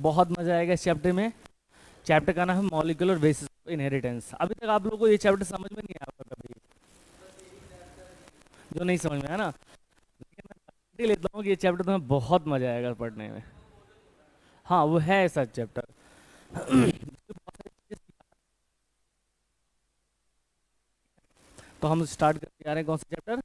बहुत मजा आएगा इस चैप्टर में। चैप्टर का नाम है मॉलिक्यूलर बेसिस ऑफ इनहेरिटेंस। अभी तक आप लोगों को ये चैप्टर समझ में नहीं आया होगा कभी, जो नहीं समझ में आया ना, लेकिन मैं गारंटी लेता हूँ कि ये चैप्टर तुम्हें बहुत मजा आएगा पढ़ने में। हाँ, वो है ऐसा चैप्टर। तो हम स्टार्ट करके जा रहे हैं कौन सा चैप्टर?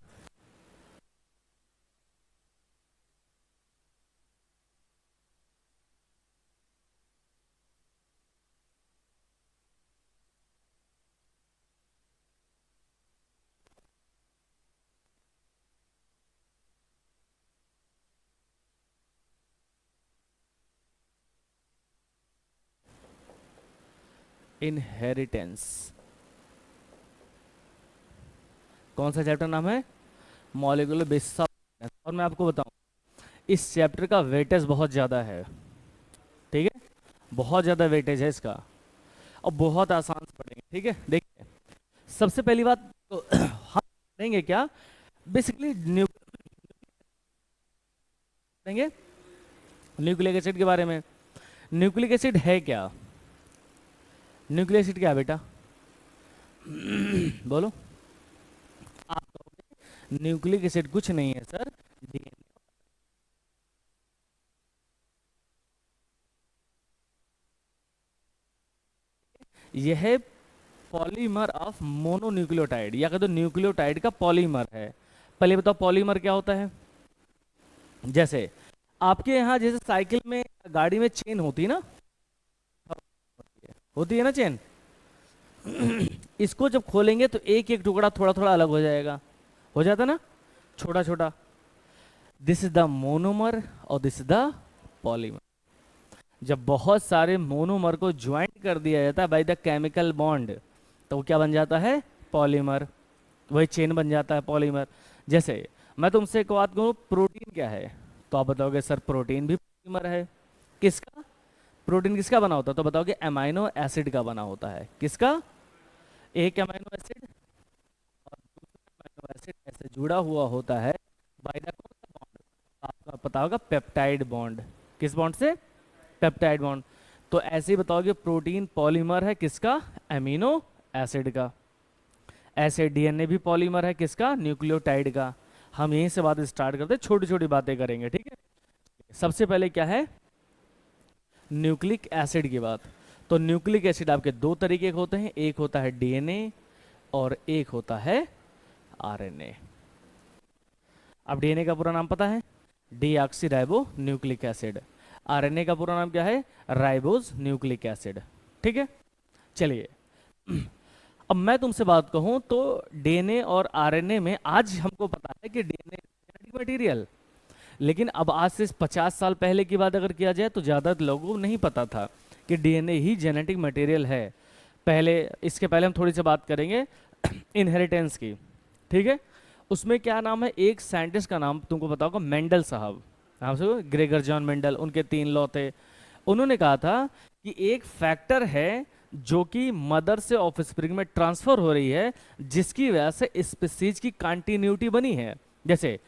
इनहेरिटेंस। कौन सा चैप्टर नाम है? Molecular basis of inheritance. और मैं आपको बताऊं, इस चैप्टर का वेटेज बहुत ज़्यादा है, ठीक है, बहुत ज़्यादा वेटेज है इसका, और बहुत आसान से पढ़ेंगे, ठीक है। देखिए, सबसे पहली बात तो हम पढ़ेंगे क्या, बेसिकली पढ़ेंगे न्यूक्लिक एसिड के बारे में। न्यूक्लिक एसिड है क्या? न्यूक्लिक एसिड क्या है बेटा? बोलो। आप कहोगे न्यूक्लिक एसिड कुछ नहीं है सर, डीएनए। यह पॉलीमर ऑफ मोनोन्यूक्लियोटाइड, या कह दो न्यूक्लियोटाइड का पॉलीमर है। पहले बताओ पॉलीमर क्या होता है। जैसे आपके यहाँ जैसे साइकिल में, गाड़ी में चेन होती है ना, होती है ना चेन। इसको जब खोलेंगे तो एक एक टुकड़ा थोड़ा थोड़ा अलग हो जाएगा, हो जाता ना, छोटा छोटा। दिस इज द मोनोमर और दिस इज द पॉलीमर। जब बहुत सारे मोनोमर को ज्वाइंट कर दिया जाता है बाय द केमिकल बॉन्ड, तो वो क्या बन जाता है? पॉलीमर। वही चेन बन जाता है पॉलीमर। जैसे मैं तुमसे एक बात कहूँ, प्रोटीन क्या है, तो आप बताओगे सर प्रोटीन भी पॉलीमर है। किसका? प्रोटीन किसका बना होता है? तो बताओगे अमाइनो एसिड का बना होता है। किसका? एक अमाइनो एसिड और दूसरा अमाइनो एसिड ऐसे जुड़ा हुआ होता है बाय द कौन सा बॉन्ड? आपका पता होगा, पेप्टाइड बॉन्ड। किस बॉन्ड से? Peptide bond. तो ऐसे ही बताओगे प्रोटीन पॉलीमर है किसका? अमीनो एसिड का। ऐसे डीएनए भी पॉलीमर है किसका? न्यूक्लियोटाइड का। हम यहीं से बात स्टार्ट करते हैं, छोटी छोटी बातें करेंगे, ठीक है। सबसे पहले क्या है? न्यूक्लिक एसिड की बात। तो न्यूक्लिक एसिड आपके दो तरीके के होते हैं, एक होता है डीएनए और एक होता है आरएनए। अब डीएनए का पूरा नाम पता है? Deoxy ribo nucleic acid. RNA का पूरा नाम क्या है? राइबोज न्यूक्लिक एसिड, ठीक है। चलिए, अब मैं तुमसे बात कहूं तो डीएनए और आरएनए में आज हमको पता है कि डीएनए जेनेटिक मटेरियल, लेकिन अब आज से 50 साल पहले की बात अगर किया जाए तो ज़्यादा लोगों को नहीं पता था कि डीएनए ही जेनेटिक मटेरियल है। पहले, इसके पहले हम थोड़ी सी बात करेंगे इनहेरिटेंस की, ठीक है। उसमें क्या नाम है, एक साइंटिस्ट का नाम तुमको पता होगा, मेंडल साहब। नाम से ग्रेगर जॉन मेंडल, उनके 3 लॉ थे। उन्होंने कहा था कि एक फैक्टर है जो कि मदर से ऑफस्प्रिंग में ट्रांसफर हो रही है, जिसकी वजह से स्पीसीज की कंटिन्यूटी बनी है। जैसे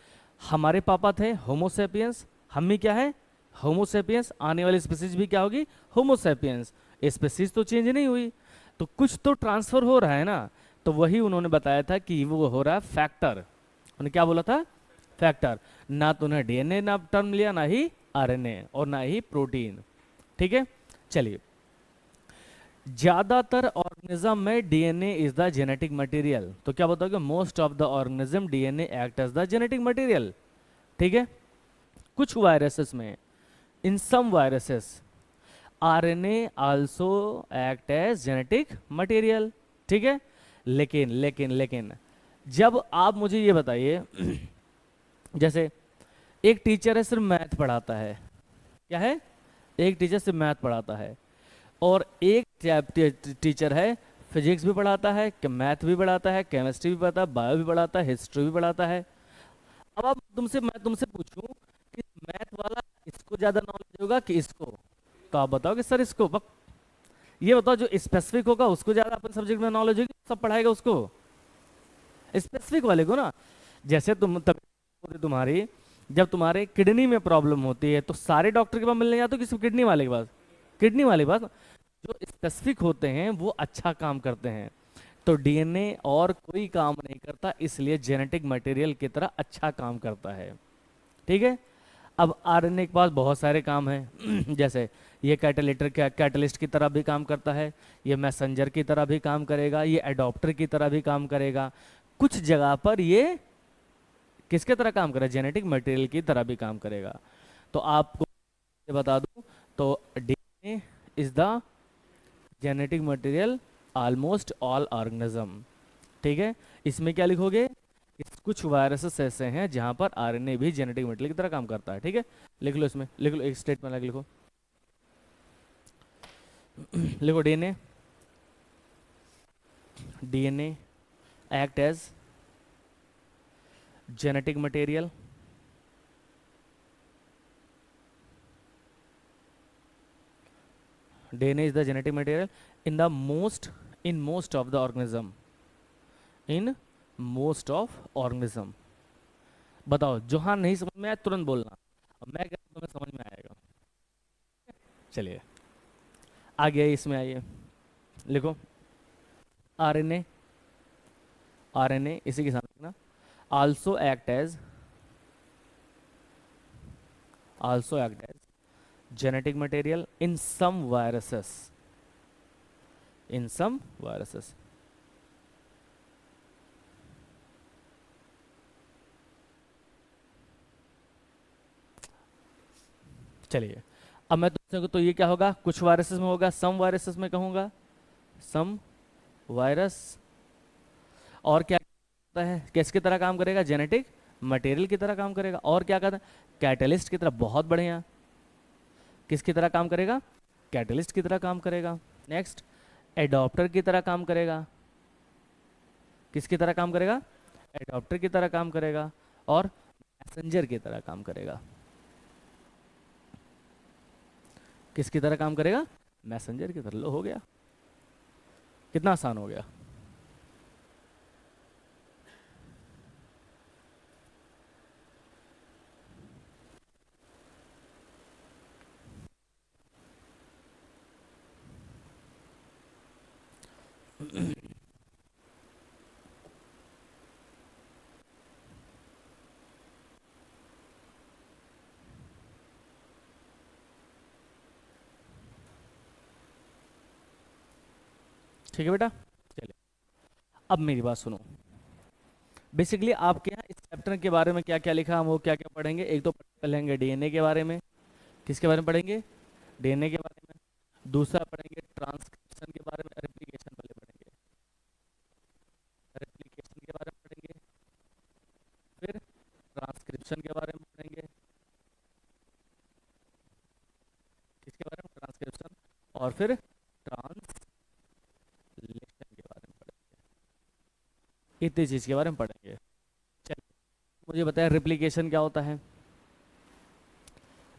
हमारे पापा थे होमोसेपियंस, हम भी क्या है? होमोसेपियंस। आने वाली स्पीसीज भी क्या होगी? होमोसेपियंस। स्पीसीज तो चेंज नहीं हुई, तो कुछ तो ट्रांसफर हो रहा है ना। तो वही उन्होंने बताया था कि वो हो रहा है फैक्टर। उन्होंने क्या बोला था? फैक्टर। ना तो उन्हें डीएनए ना टर्म लिया, ना ही आरएनए और ना ही प्रोटीन, ठीक है। चलिए, ज्यादातर ऑर्गेनिज्म में DNA is the genetic material. तो क्या बताओगे? Most of the organism DNA act as the genetic material, ठीक है। कुछ वायरसेस में, in some viruses, RNA also act as genetic material, ठीक है। लेकिन लेकिन लेकिन जब आप मुझे ये बताइए, जैसे एक टीचर है सिर्फ मैथ पढ़ाता है, क्या है? एक टीचर सिर्फ मैथ पढ़ाता है, और एक टीचर है फिजिक्स भी पढ़ाता है, मैथ भी पढ़ाता है, केमिस्ट्री भी पढ़ाता है, बायो भी पढ़ाता है, हिस्ट्री भी पढ़ाता है। अब आप मैं तुमसे पूछूं कि मैथ वाला इसको ज्यादा नॉलेज होगा कि इसको? तो आप बताओ कि सर इसको। ये बताओ, जो स्पेसिफिक होगा उसको ज्यादा अपन सब्जेक्ट में नॉलेज होगी, सब पढ़ाएगा उसको, स्पेसिफिक वाले को ना। जैसे तुम्हारी, जब तुम्हारे किडनी में प्रॉब्लम होती है तो सारे डॉक्टर के पास मिलने जाते हो कि सिर्फ किडनी वाले के पास? किडनी वाली बात, जो स्पेसिफिक होते हैं वो अच्छा काम करते हैं। तो डीएनए और कोई काम नहीं करता, इसलिए जेनेटिक मटेरियल की तरह अच्छा काम करता है। ठीक है। अब आरएनए के पास बहुत सारे काम हैं जैसे ये कैटालिटर कैटलिस्ट की तरह भी काम करता है, ये मैसेंजर की तरह भी काम करेगा, ये एडॉप्टर की तरह भी काम करेगा, कुछ जगह पर ये किसके तरह काम करेगा, जेनेटिक मटेरियल की तरह भी काम करेगा। तो आपको बता दूं, तो DNA is the genetic material almost all organism. ठीक है। इसमें क्या लिखोगे, कुछ वायरसेस ऐसे हैं जहां पर आरएनए भी जेनेटिक मटेरियल की तरह काम करता है। ठीक है, लिख लो, इसमें लिख लो, एक स्टेटमेंट लगा लिखो लिखो DNA, DNA act as genetic material DNA is the genetic material in the most of the organism, in most of organism। बताओ, जहां नहीं समझ में आया तुरंत बोलना, अब मैं कहता हूं तुम्हें समझ में आएगा। चलिए आगे इसमें आइए, लिखो आरएनए, आरएनए इसी के साथ लिखना, also act as, also act as genetic material in some viruses, in some viruses। चलिए अब मैं तुमसे कहूं तो ये क्या होगा, कुछ वायरसेस में होगा, सम वायरसेस में कहूंगा, सम वायरस। और क्या होता है, किसकी तरह काम करेगा, जेनेटिक मटेरियल की तरह काम करेगा। और क्या कहता है, कैटलिस्ट की तरह, बहुत बढ़िया, किसकी तरह काम करेगा, कैटलिस्ट की तरह काम करेगा। नेक्स्ट, एडॉप्टर की तरह काम करेगा, किसकी तरह काम करेगा, एडॉप्टर की तरह काम करेगा। और मैसेंजर की तरह काम करेगा, किसकी तरह काम करेगा, मैसेंजर की तरह। लो हो गया, कितना आसान हो गया। ठीक है बेटा, चलिए अब मेरी बात सुनो। बेसिकली आपके यहाँ इस चैप्टर के बारे में क्या क्या लिखा, हम वो क्या क्या पढ़ेंगे। एक तो पढ़ेंगे डीएनए के बारे में, किसके बारे में पढ़ेंगे, डीएनए के बारे में। दूसरा पढ़ेंगे ट्रांसक्रिप्शन के बारे में, रेप्लिकेशन वाले पढ़ेंगे, रेप्लिकेशन के बारे में पढ़ेंगे। फिर ट्रांसक्रिप्शन के बारे में पढ़ेंगे, किसके बारे में, ट्रांसक्रिप्शन। और फिर ट्रांसलेशन के बारे में पढ़ेंगे, इतनी चीज़ के बारे में पढ़ेंगे। चलिए मुझे बताया रेप्लिकेशन क्या होता है।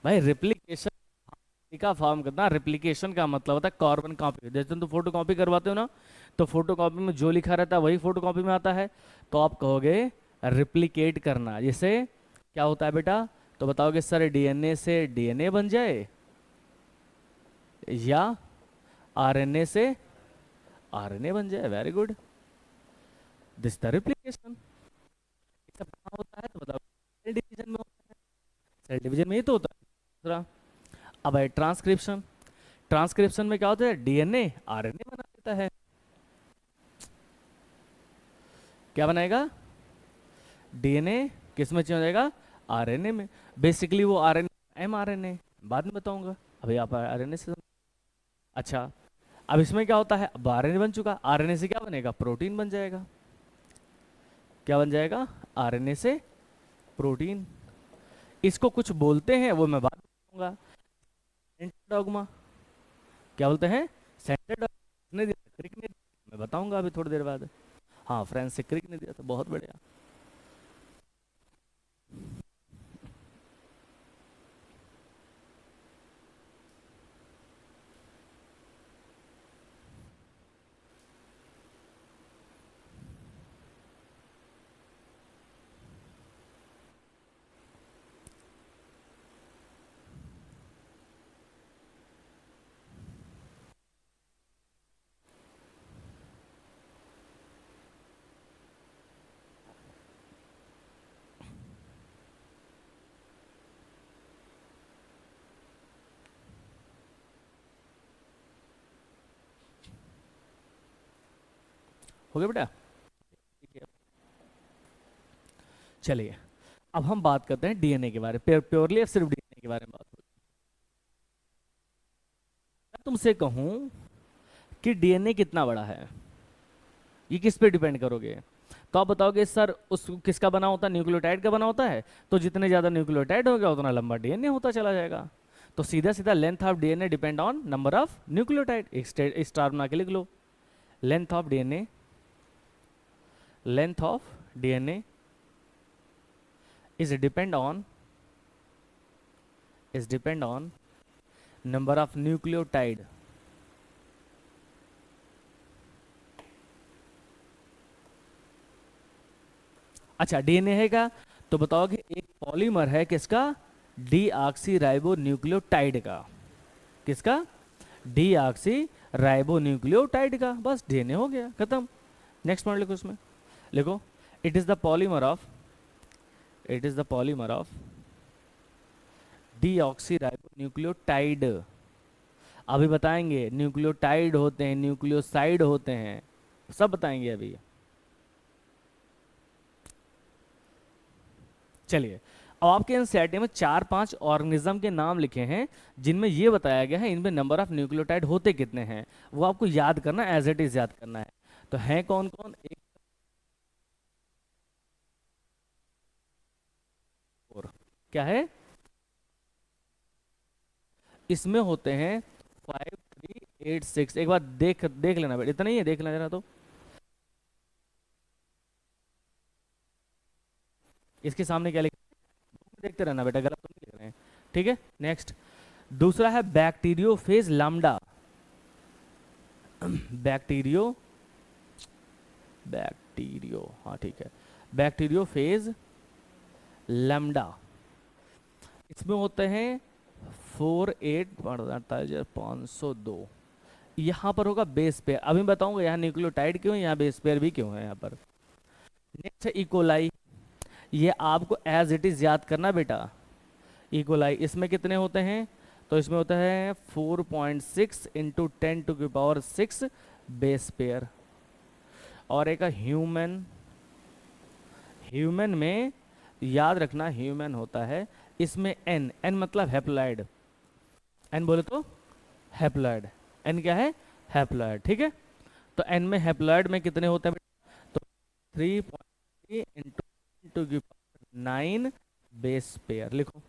भाई रेप्लिकेशन का फॉर्म करना, रेप्लिकेशन का मतलब होता है कार्बन कॉपी। जैसे तुम तो फोटो कॉपी करवाते हो ना, तो फोटो कॉपी में जो लिखा रहता है वही फोटो कॉपी में आता है। तो आप कहोगे रिप्लिकेट करना, जैसे क्या होता है बेटा, तो बताओगे सर डीएनए से डीएनए बन जाए, या आरएनए से आरएनए बन जाए। Very good, this the replication. सब कहाँ होता है, तो बताओ सेल डिवीजन में होता है, सेल डिवीजन में ही तो होता है। दूसरा, अब है ट्रांसक्रिप्शन। ट्रांसक्रिप्शन में क्या होता है, डीएनए आरएनए बना देता है। क्या बनाएगा, डीएनए किस में चेंज हो जाएगा, आरएनए में। बेसिकली वो आरएनए एमआरएनए, बाद में बताऊंगा, अभी आप आरएनए से अच्छा। अब इसमें क्या होता है, अब आरएनए बन चुका, आरएनए से क्या बनेगा, प्रोटीन बन जाएगा। क्या बन जाएगा, आरएनए से प्रोटीन। इसको कुछ बोलते हैं, वो मैं बाद में बताऊंगा। सेंट्रल डॉगमा, क्या बोलते हैं, सेंट्रल डॉगमा ने दिया, क्रिक ने दिया, मैं बताऊंगा अभी थोड़ी देर बाद। हाँ, फ्रांस से क्रिक ने दिया था, बहुत बढ़िया। हो गया बेटा? ठीक है, चलिए अब हम बात करते हैं डीएनए के बारे में, प्योरली सिर्फ डीएनए के बारे में बात करें। मैं तुमसे कहूं कि डीएनए कितना बड़ा है, ये किस पे डिपेंड करोगे? तो आप बताओगे सर उस किसका बना होता है, न्यूक्लियोटाइड का बना होता है, तो जितने ज्यादा न्यूक्लियोटाइड होगा उतना लंबा डीएनए होता चला जाएगा। तो सीधा सीधा length of DNA depend on number of nucleotide. एक स्टार बना के लिख लो, length of DNA, length of DNA is depend on number of nucleotide। अच्छा डीएनए है क्या? तो बताओ कि एक पॉलीमर है किसका? डीऑक्सी राइबो न्यूक्लियोटाइड का। किसका? डीऑक्सी राइबो न्यूक्लियोटाइड का। बस डीएनए हो गया, खत्म। नेक्स्ट पॉइंट लिखो, उसमें लिखो it is the polymer of, it is the polymer of deoxy ribo nucleotide. अभी बताएंगे न्यूक्लियोटाइड होते हैं, न्यूक्लियोसाइड होते हैं, सब बताएंगे अभी। चलिए अब आपके एनसीईआरटी में 4-5 ऑर्गेनिज्म के नाम लिखे हैं जिनमें ये बताया गया है इनमें नंबर ऑफ न्यूक्लियोटाइड होते कितने हैं, वो आपको याद करना, एज इट इज याद करना है। तो हैं कौन कौन? एक और क्या है इसमें होते हैं 5386। एक बार देख देख लेना बेटा, इतना ही है, देख लेना जरा। तो इसके सामने क्या लिखा है देखते रहना बेटा, गलत तो नहीं लिख रहे हैं, ठीक है। नेक्स्ट दूसरा है बैक्टीरियोफेज लैम्डा। बैक्टीरियो बैक्टीरियो हाँ ठीक है, बैक्टीरियोफेज लैम्डा। इसमें होते हैं 48,502। यहाँ पर होगा बेस पेयर, अभी बताऊंगा यहाँ न्यूक्लियोटाइड क्यों है, यहाँ बेस पेयर भी क्यों है यहाँ पर। नेक्स्ट है इकोलाई, ये आपको एज इट इज याद करना बेटा। इकोलाई इसमें कितने होते हैं? तो इसमें होता है 4.6 इंटू 10⁶ बेस पेयर। और एक ह्यूमन, ह्यूमन में याद रखना ह्यूमन होता है, इसमें एन, एन मतलब हैप्लॉइड, एन बोले तो हैप्लॉइड, एन क्या है? हैप्लॉइड, ठीक है। तो एन में हैप्लॉइड में कितने होते हैं? तो 3.3 इंटू 9 बेस पेयर लिखो।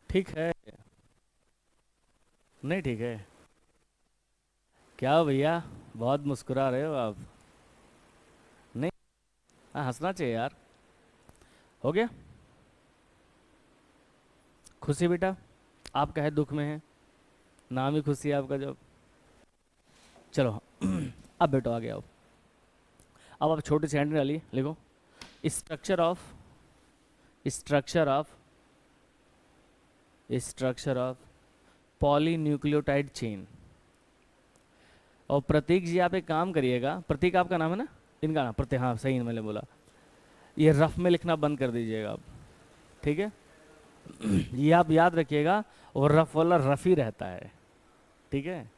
ठीक है, नहीं ठीक है क्या भैया? बहुत मुस्कुरा रहे हो आप। नहीं, हाँ हंसना चाहिए यार। हो गया? खुशी बेटा आपका है, दुख में है, नाम ही खुशी है आपका जब। चलो अब बेटो आ गया। अब आप छोटी सी हैंड डालिए, लिखो structure of, structure of, structure of polynucleotide chain. और प्रतीक जी आप एक काम करिएगा, प्रतीक आपका नाम है ना, इनका नाम प्रतीक, हाँ सही मैंने बोला, ये रफ में लिखना बंद कर दीजिएगा आप, ठीक है। ये आप याद रखिएगा, और रफ वाला रफ ही रहता है, ठीक है।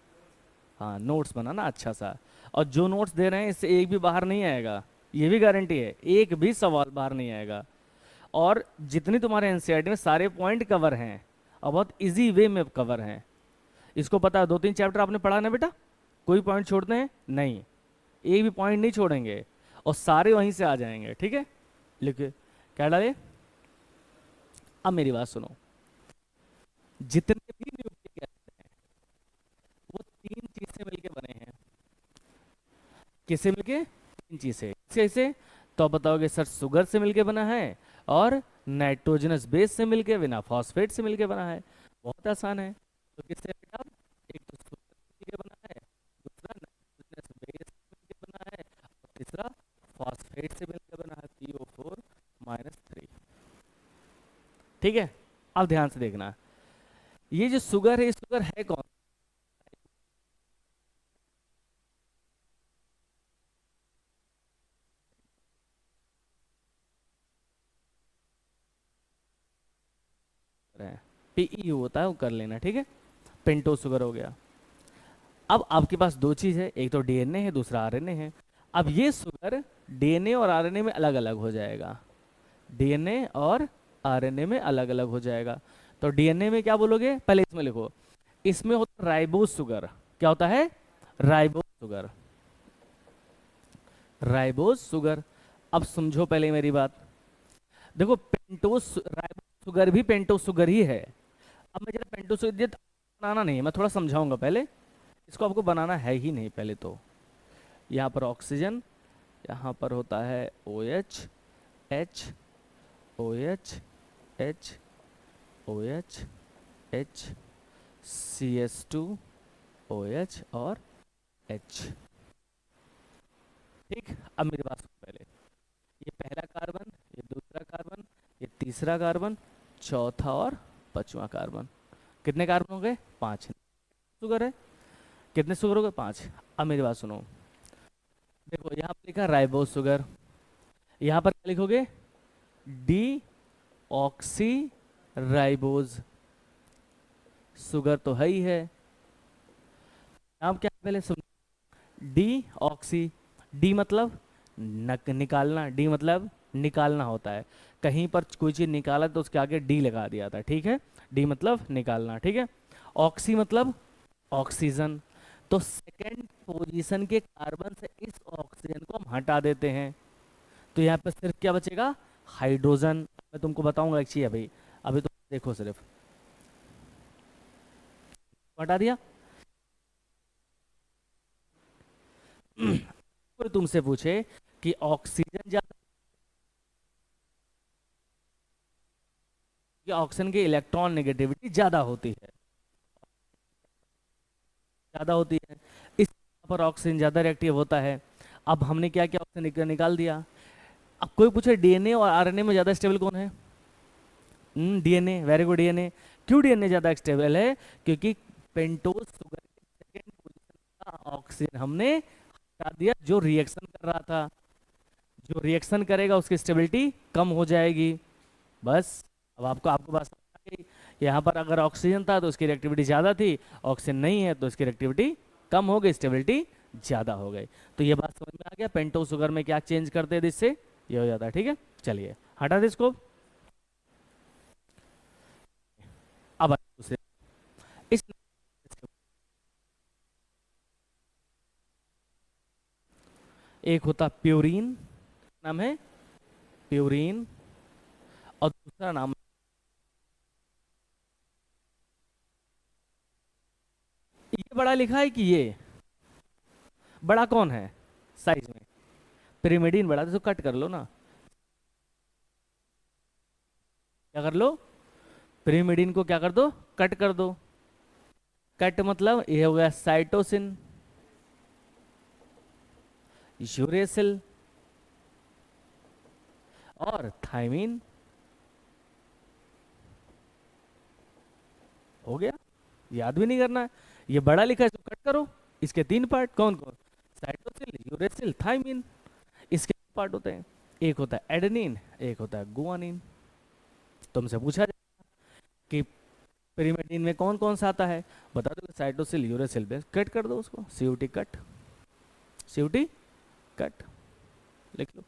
हाँ नोट्स बनाना अच्छा सा, और जो नोट्स दे रहे हैं इससे एक भी बाहर नहीं आएगा, ये भी गारंटी है, एक भी सवाल बाहर नहीं आएगा। और जितनी तुम्हारे एनसीईआरटी में सारे पॉइंट कवर हैं और बहुत इजी वे में कवर हैं, इसको पता है। 2-3 चैप्टर आपने पढ़ा ना बेटा, कोई पॉइंट छोड़ते हैं नहीं, एक भी पॉइंट नहीं छोड़ेंगे, और सारे वहीं से आ जाएंगे, ठीक है। लिखिए क्या डाले, अब मेरी बात सुनो, जितने भी न्यूक्लिक एसिड हैं वो 3 चीज से मिलके बने हैं। किससे मिलके? 3 चीज से। कैसे? तो आप बताओगे सर शुगर से मिलके बना है और नाइट्रोजनस बेस से मिलके बिना फॉस्फेट से मिलके बना है। बहुत आसान है। तो किससे बेटा, एक तो शुगर से मिलके बना है, दूसरा नाइट्रोजनस बेस से मिलके बना है, और तीसरा फॉस्फेट से मिलके बना है, PO4-3। ठीक है। अब ध्यान से देखना, ये जो शुगर है, ये शुगर है कौन? है पीई होता है, वो कर लेना, ठीक है। पेंटोस शुगर हो गया। अब आपके पास दो चीज है, एक तो डीएनए है, दूसरा आरएनए है। अब ये शुगर डीएनए और आरएनए में अलग अलग हो जाएगा। डीएनए और आरएनए में अलग अलग हो जाएगा। तो डीएनए में क्या बोलोगे, पहले इसमें लिखो। इसमें होता है राइबोज शुगर। क्या होता है? Ribose sugar. Ribose sugar. अब समझो पहले मेरी बात। देखो पेंटोस राइबोज शुगर भी पेंटोस शुगर ही है। अब मैं जरा पेंटोस शुगर बनाना नहीं है, मैं थोड़ा समझाऊंगा पहले। इसको आपको बनाना है ही नहीं पहले तो। यहाँ पर ऑक्सीजन, यहाँ पर होता है OH, H, OH, H, OH, H, CS2, OH और H। ठीक। अब मेरी बात सुनो पहले। ये पहला कार्बन, ये दूसरा कार्बन, ये तीसरा कार्बन, चौथा और पांचवा कार्बन। कितने कार्बन हो गए? 5। शुगर है। कितने शुगर हो गए? 5। अब मेरी बात सुनो। देखो यहाँ पर लिखा राइबोज शुगर, यहाँ पर क्या लिखोगे? डी ऑक्सी राइबोज शुगर तो है ही है। नाम क्या है पहले सुन। D oxy. डी मतलब निकालना, डी मतलब निकालना होता है। कहीं पर कोई चीज निकाला तो उसके आगे डी लगा दिया था, ठीक है। डी मतलब निकालना, ठीक है। ऑक्सी मतलब ऑक्सीजन। तो सेकंड पोजीशन के कार्बन से इस ऑक्सीजन को हम हटा देते हैं, तो यहाँ पे सिर्फ क्या बचेगा? हाइड्रोजन। मैं तुमको बताऊंगा एक चीज अभी। अभी तो देखो सिर्फ हटा दिया। कोई तुमसे पूछे कि ऑक्सीजन ज्यादा या ऑक्सीजन की इलेक्ट्रॉन नेगेटिविटी ज्यादा होती है, ज्यादा होती है, इस पर ऑक्सीजन ज्यादा रिएक्टिव होता है। अब हमने क्या किया, ऑक्सीजन निकाल दिया। अब कोई पूछे डीएनए और आरएनए में ज्यादा स्टेबल कौन है? डीएनए। Very good, DNA. क्यों डीएनए ज्यादा स्टेबल है? क्योंकि पेंटोज शुगर के सेकंड पोजीशन का ऑक्सीजन हमने हटा दिया, जो रिएक्शन कर रहा था। जो रिएक्शन करेगा उसकी स्टेबिलिटी कम हो जाएगी। बस। अब आपको आपको बात समझ आ गई। यहाँ पर अगर ऑक्सीजन था तो उसकी रिएक्टिविटी ज़्यादा थी, ऑक्सीजन नहीं है तो उसकी रिएक्टिविटी कम हो गई, स्टेबिलिटी ज़्यादा हो गई। तो ये बात समझ में आ गया, पेंटो शुगर में क्या चेंज करते हैं जिससे ये हो जाता है, ठीक है। चलिए हटा दे इसको। अब दूसरे इस एक होता प्यूरिन, नाम है प्यूरिन, और दूसरा नाम, ये बड़ा लिखा है कि ये बड़ा कौन है साइज में? पिरिमिडीन बड़ा, तो कट कर लो ना। क्या कर लो? पिरिमिडीन को क्या कर दो? कट कर दो। कट मतलब ये हो गया साइटोसिन, यूरेसिल और थायमीन। हो गया। याद भी नहीं करना है, ये बड़ा लिखा है इसको कट करो। इसके 3 पार्ट कौन कौन? साइटोसिल, यूरेसिल, थायमीन। इसके पार्ट होते हैं, एक होता है एडेनिन, एक होता है गुआनिन। तुमसे पूछा जाए कि पिरिमिडीन में कौन कौन सा आता है, बता दो। साइटोसिल, यूरेसिल, बेस कट कर दो उसको, सीयूटी कट, सीयूटी कट, लिख लो।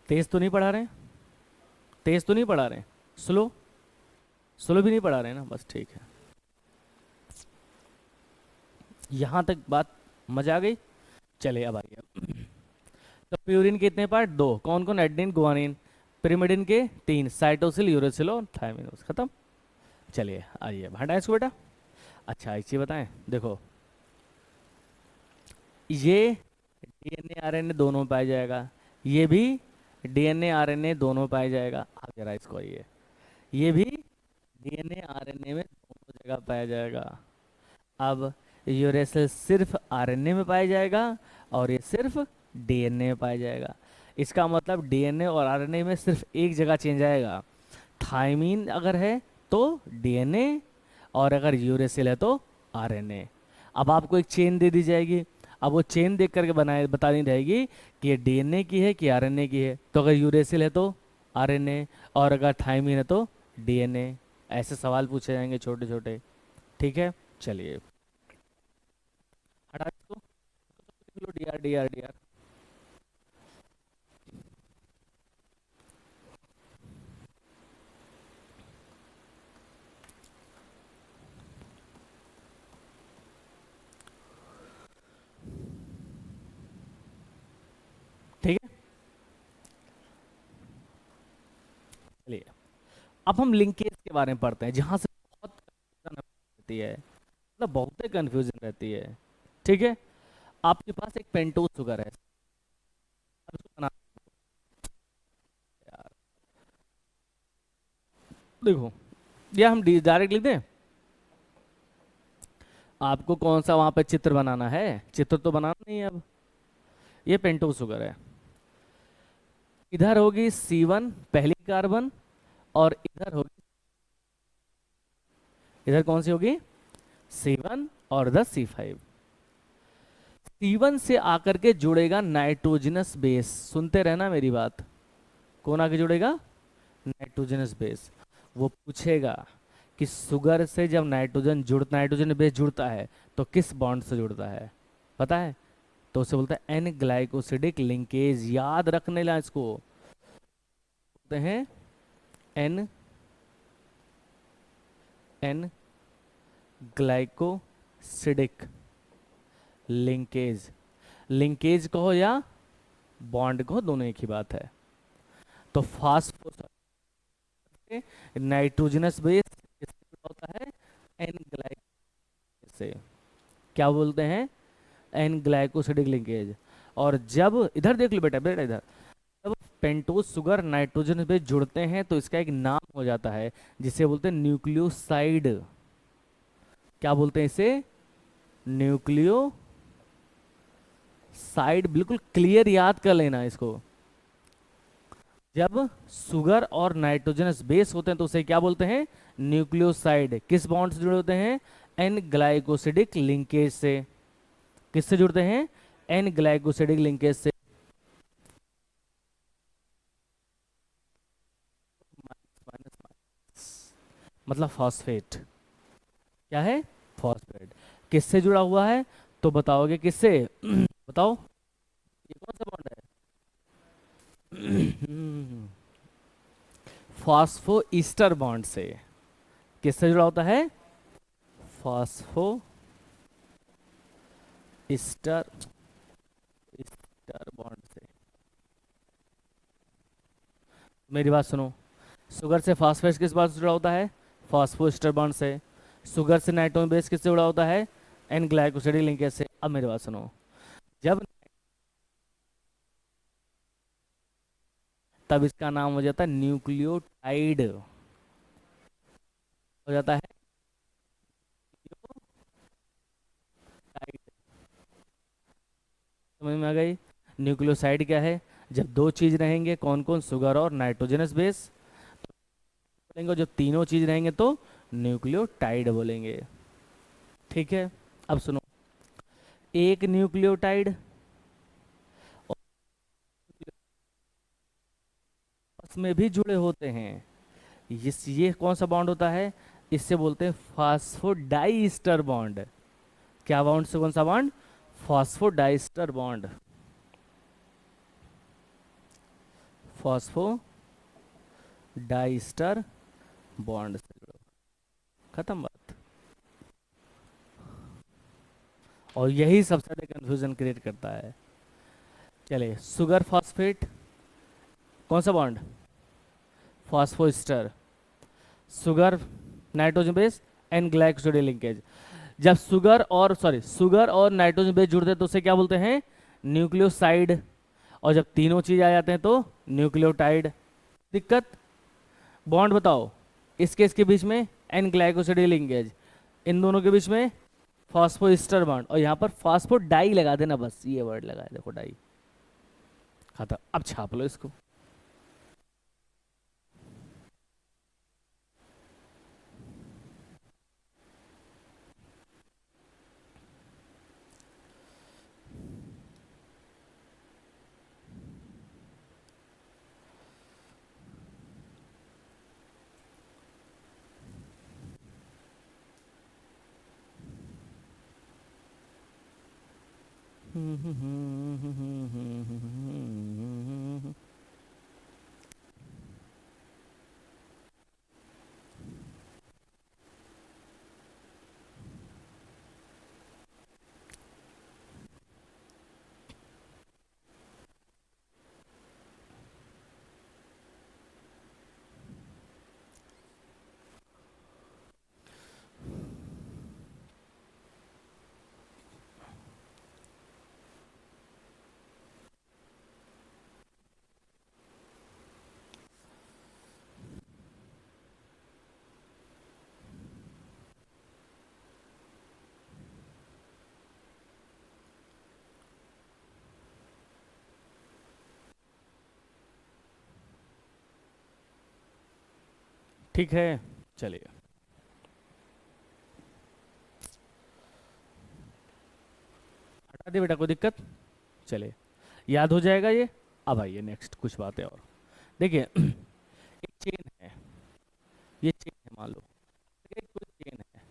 तेज तो नहीं पढ़ा रहे? तेज तो नहीं पढ़ा रहे? स्लो? स्लो भी नहीं पढ़ा रहे ना, बस ठीक है। यहाँ तक बात मजा आ गई? चलिए अब आइए। तो प्यूरिन के इतने पार्ट? दो। कौन कौन? Adenine, guanine. पिरिमिडिन के तीन, साइटोसिल, यूरेसिल और थायमिन। खत्म। चलिए आइए हटाएं इसको बेटा। अच्छा एक चीज बताएं, देखो ये डीएनए आरएनए दोनों में पाया जाएगा, ये भी डीएनए आरएनए दोनों में पाया जाएगा। आप जरा इसको आइए, ये भी डीएनए आरएनए में दोनों जगह पाया जाएगा। अब यूरेसिल सिर्फ आरएनए में पाया जाएगा और ये सिर्फ डीएनए में पाया जाएगा। इसका मतलब डीएनए और आरएनए में सिर्फ एक जगह चेंज आएगा। थायमीन अगर है तो डीएनए, और अगर यूरेसिल है तो आरएनए। अब आपको एक चेन दे दी जाएगी, अब वो चेन देख करके बनाए बतानी रहेगी कि ये डीएनए की है कि आरएनए की है। तो अगर यूरेसिल है तो आरएनए, और अगर थायमीन है तो डीएनए। ऐसे सवाल पूछे जाएंगे छोटे छोटे। ठीक है चलिए हटा इसको, D R D R D R. ठीक है चलिए अब हम लिंकेज के बारे में पढ़ते हैं, जहां से बहुत confusion रहती है, मतलब बहुत कंफ्यूजन रहती है। ठीक है, आपके पास एक पेंटोज शुगर है, अब इसको बना यार, देखो या हम डायरेक्ट लिख दें। आपको कौन सा वहां पे चित्र बनाना है? चित्र तो बनाना नहीं है। अब ये पेंटोज शुगर है, इधर होगी C1 पहली कार्बन, और इधर होगी, इधर कौन सी होगी? C1 और इधर C5। C1 से आकर के जुड़ेगा नाइट्रोजनस बेस। सुनते रहना मेरी बात, कौन आके जुड़ेगा? Nitrogenous base. वो पूछेगा कि शुगर से जब नाइट्रोजन बेस जुड़ता है तो किस बॉन्ड से जुड़ता है, पता है? तो उसे बोलता है एन ग्लाइकोसिडिक लिंकेज। याद रखने ला इसको, बोलते हैं N N glycosidic linkage. Linkage कहो या बॉन्ड कहो, दोनों एक ही बात है। तो फास्फोस नाइट्रोजनस बेस किससे होता है? एन ग्लाइकोस से। क्या बोलते हैं? N glycosidic linkage. और जब इधर देख लो बेटा, बेटा इधर, जब पेंटोज शुगर नाइट्रोजन बेस जुड़ते हैं तो इसका एक नाम हो जाता है जिसे बोलते हैं न्यूक्लियोसाइड। क्या बोलते हैं इसे? न्यूक्लियोसाइड। बिल्कुल क्लियर याद कर लेना इसको। जब शुगर और नाइट्रोजनस बेस होते हैं तो उसे क्या बोलते हैं? न्यूक्लियोसाइड। किस बॉन्ड से जुड़े होते हैं? एन ग्लाइकोसिडिक लिंकेज से। किससे जुड़ते हैं? एन ग्लाइकोसिडिक लिंकेज से। माइनस माइनस मतलब फॉस्फेट। क्या है? फॉस्फेट। किससे जुड़ा हुआ है? तो बताओगे किससे? बताओ, ये कौन सा बॉन्ड है? फॉस्फो ईस्टर बॉन्ड से। किससे जुड़ा होता है? फॉस्फो ईस्टर ईस्टर बॉन्ड से। मेरी बात सुनो, शुगर से फॉस्फेट किस बात से जुड़ा होता है? फॉस्फो ईस्टर बॉन्ड से। शुगर से नाइट्रोजन बेस किससे जुड़ा होता है? एन ग्लाइकोसिडिक लिंकेज से। अब मेरी बात सुनो, जब तब इसका नाम हो जाता है न्यूक्लियोटाइड, हो जाता है न्यूक्लियोटाइड। समझ में आ गई? न्यूक्लियोसाइड क्या है? जब दो चीज रहेंगे, कौन कौन? शुगर और नाइट्रोजनस बेस बोलेंगे, जब तीनों चीज रहेंगे तो न्यूक्लियोटाइड बोलेंगे। ठीक है, अब सुनो, एक न्यूक्लियोटाइड आपस में भी जुड़े होते हैं। ये कौन सा बॉन्ड होता है? इससे बोलते हैं फास्फोडाइस्टर बॉन्ड। क्या बॉन्ड से कौन सा bond? Phosphodiester bond. Phospho diester bond से जुड़े, खत्म बात। और यही सबसे ज्यादा कंफ्यूजन क्रिएट करता है। चलिए, सुगर फॉस्फेट, कौन सा bond, phosphoester, sugar nitrogen base and glycosidase linkage. जब शुगर और नाइट्रोजन बेस जुड़ते हैं तो उसे क्या बोलते हैं, न्यूक्लियोसाइड। और जब तीनों चीज आ जाते हैं तो न्यूक्लियोटाइड। दिक्कत, बॉन्ड बताओ, इसके बीच में एन ग्लाइकोसिडेज लिंकेज, इन दोनों के बीच में फॉस्फोस्टर बॉन्ड, और यहाँ पर फॉस्फो डाई लगा देना, बस ये वर्ड लगा है, देखो डाई, खत्म। अब छाप लो इसको। ठीक है, चलिए हटा दे बेटा, कोई दिक्कत। चलिए, याद हो जाएगा ये। अब आइए नेक्स्ट कुछ बातें और देखिए। एक चेन है, ये चेन है, मान लो एक कोई चेन है,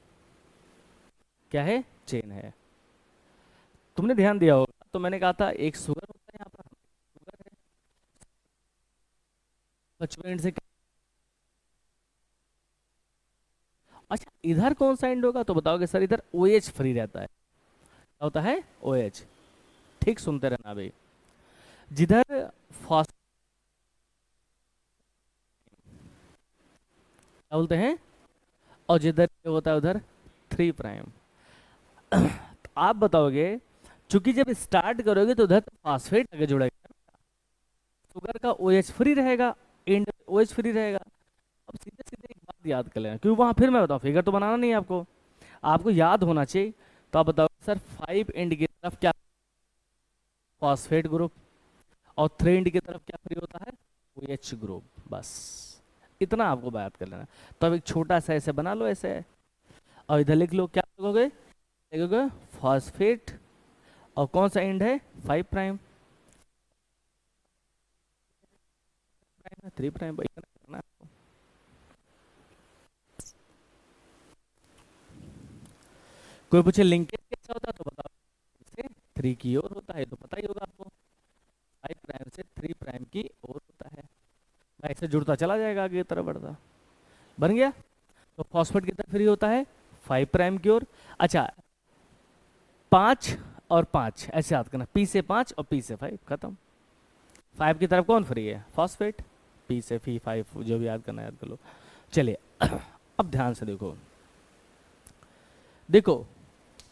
क्या है, चेन है। तुमने ध्यान दिया होगा, तो मैंने कहा था एक शुगर होता है यहाँ पर, शुगर है, 55 से। अच्छा, इधर कौन सा एंड होगा, तो बताओगे सर इधर ओ एच फ्री रहता है। क्या होता है, ओ एच। ठीक सुनते रहना भाई। जिधर फॉस्फेट, क्या बोलते हैं, और जिधर ये होता है उधर 3 प्राइम। तो आप बताओगे, चूंकि जब स्टार्ट करोगे तो उधर फॉस्फेट आगे जुड़ेगा, शुगर का ओ एच फ्री रहेगा, एंड ओ एच फ्री रहेगा। अब सीधे सीधे एक बात याद कर लेना, क्योंकि वहां फिर मैं बताऊँ, फिगर तो बनाना नहीं है आपको, आपको याद होना चाहिए। तो आप बताओ सर 5 एंड की तरफ क्या, फॉस्फेट ग्रुप, और 3 एंड की तरफ क्या फ्री होता है, ओ एच ग्रुप। बस इतना आपको बात कर लेना। तो अब एक छोटा सा ऐसे बना लो ऐसे, और इधर लिख लो, क्या लिखोगे, लिखोगे फॉस्फेट, और कौन सा एंड है, 5 प्राइम, 3 प्राइम, इतना करना है आपको। कोई पूछे लिंकेज कैसा होता है तो बताओ, से 3 की ओर होता है, तो पता ही होगा आपको, 5 प्राइम से 3 प्राइम की ओर होता है। ऐसे जुड़ता चला जाएगा आगे की तरफ बढ़ता, बन गया। तो फॉस्फेट कितना फ्री होता है, 5 प्राइम की ओर। अच्छा, 5 और 5 ऐसे याद करना, पी से 5 और पी से 5, खत्म। 5 की तरफ कौन फ्री है, फॉस्फेट, पी से पी 5, जो भी याद करना याद कर लो। चलिए अब ध्यान से देखो, देखो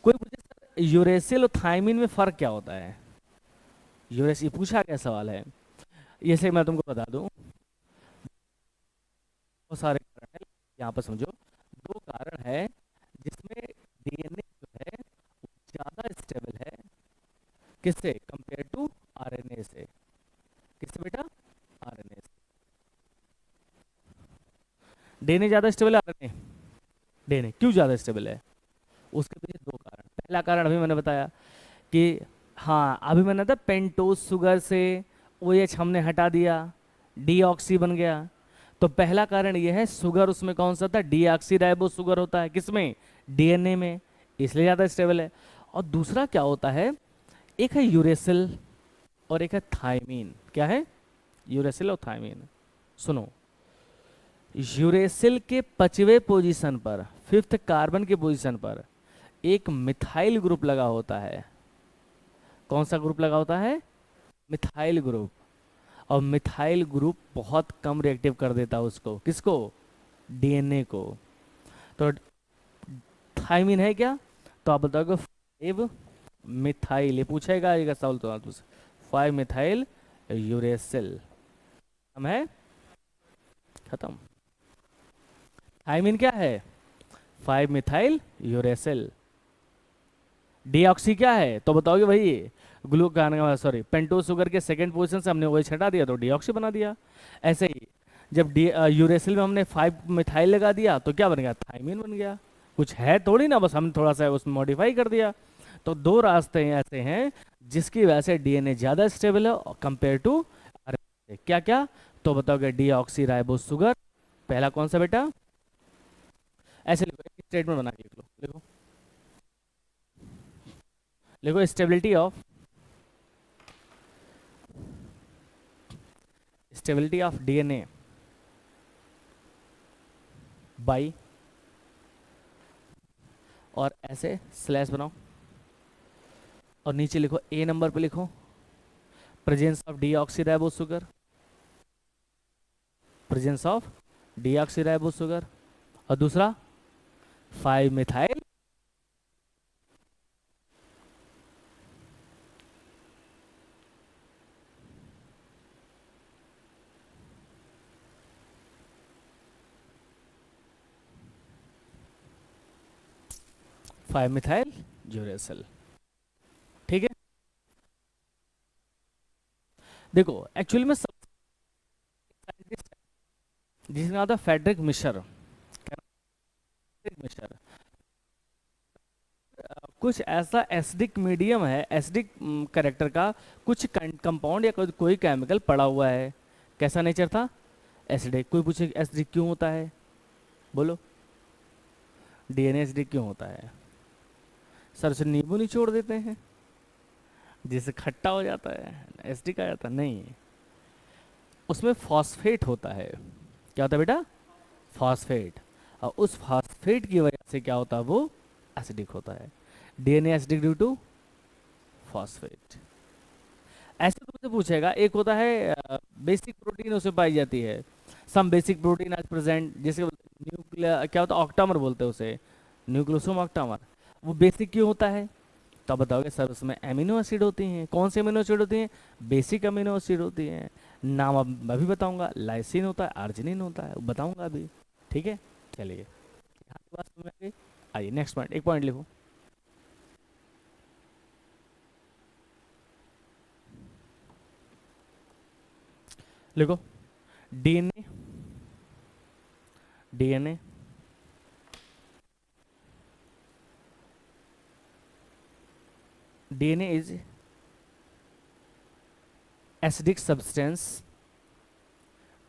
कोई पूछे सर यूरेसिल और थायमिन में फर्क क्या होता है, यूरेसिल पूछा क्या सवाल है। जैसे मैं तुमको बता दूं, बहुत सारे कारण है, यहाँ पर समझो, 2 कारण है जिसमें डीएनए जो है वो ज्यादा स्टेबल है, किससे कंपेयर टू आरएनए से, किससे बेटा, आरएनए से। डीएनए ज्यादा स्टेबल है, आरएनए, डीएनए क्यों ज्यादा स्टेबल है, उसके पीछे 2 कारण। पहला कारण अभी मैंने बताया कि, हाँ अभी मैंने बताया पेंटोज शुगर से ओ एच हमने हटा दिया, डीऑक्सी बन गया। तो पहला कारण यह है, शुगर उसमें कौन सा था, डीऑक्सी राइबो शुगर होता है, किसमें, डीएनए में, इसलिए ज़्यादा स्टेबल है। और दूसरा क्या होता है, एक है यूरेसिल और एक है थायमीन, क्या है, यूरेसिल और थायमीन। सुनो, यूरेसिल के 5वें पोजीशन पर, 5th कार्बन के पोजीशन पर एक मिथाइल ग्रुप लगा होता है। कौन सा ग्रुप लगा होता है? Methyl group. और मिथाइल ग्रुप बहुत कम रिएक्टिव कर देता है उसको, किसको? डीएनए को। तो थायमीन है क्या? तो आप बताओगे 5 मिथाइल, ये पूछेगा ये सवाल तो आपसे, 5 मिथाइल यूरेसिल। हम है खत्म। थायमीन क्या है? 5 मिथाइल यूरेसिल। डीऑक्सी क्या है? तो बताओगे भाई ग्लूकान, सॉरी पेंटोज शुगर के सेकंड पोजीशन से हमने वही छटा दिया तो डीऑक्सी बना दिया। ऐसे ही जब यूरेसिल में हमने 5 मिथाइल लगा दिया तो क्या बन गया? थायमीन बन गया। कुछ है थोड़ी ना, बस हमने थोड़ा सा उसमें मॉडिफाई कर दिया। तो 2 रास्ते ऐसे हैं जिसकी वजह से डीएनए ज्यादा स्टेबल है कंपेयर टू आरएनए। क्या क्या? तो बताओगे डीऑक्सी राइबोस शुगर, पहला कौन सा बेटा? ऐसे लिखो, एक स्टेटमेंट बना के लिख लो, लिखो लिखो स्टेबिलिटी ऑफ डीएनए बाई, और ऐसे स्लैश बनाओ और नीचे लिखो ए नंबर पे लिखो presence of deoxyribose sugar, presence of deoxyribose sugar. और दूसरा 5 मिथाइल 5 मिथाइल यूरेसिल। ठीक है, देखो एक्चुअली में जिसका नाम था फेडरिक मिशर, मिशर कुछ ऐसा एसिडिक मीडियम है, एसिडिक करेक्टर का कुछ कंपाउंड या कोई केमिकल पड़ा हुआ है। कैसा नेचर था? एसिडिक। कोई पूछे एसिडिक क्यों होता है? बोलो, डीएनए एसिडिक क्यों होता है? सर से नींबू निचोड़ देते हैं जिससे खट्टा हो जाता है, एसिडिक आ जाता? नहीं, उसमें फॉस्फेट होता है। क्या होता है बेटा? फॉस्फेट। और उस फॉस्फेट की वजह से क्या होता है? वो एसिडिक होता है। DNA acidic due to phosphate. ऐसे तुमसे पूछेगा, एक होता है बेसिक प्रोटीन, उसमें पाई जाती है some basic protein as present, जैसे न्यूक्लियर क्या होता है? ऑक्टामर बोलते हैं उसे, न्यूक्लियोसोम ऑक्टामर। वो बेसिक क्यों होता है? तो आप बताओगे सर उसमें एमिनो एसिड होती हैं। कौन से एमिनो एसिड होती हैं? बेसिक अमीनो एसिड होती हैं। नाम अब अभी बताऊंगा, लाइसिन होता है, आर्जिनिन होता है, बताऊंगा अभी। ठीक है, चलिए यहाँ की बात समझ में आ गई। आइए नेक्स्ट पॉइंट, एक पॉइंट लिखो, लिखो DNA, DNA DNA is acidic substance,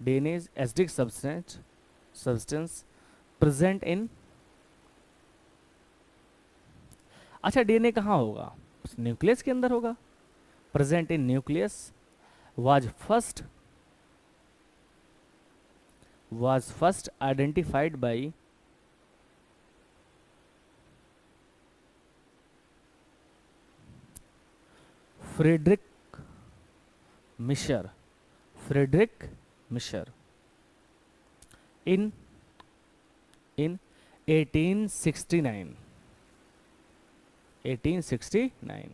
DNA is acidic substance present in, अच्छा डीएनए कहाँ होगा? न्यूक्लियस के अंदर होगा। Present in nucleus, was first identified by Friedrich Miescher, Friedrich Miescher in 1869, 1869।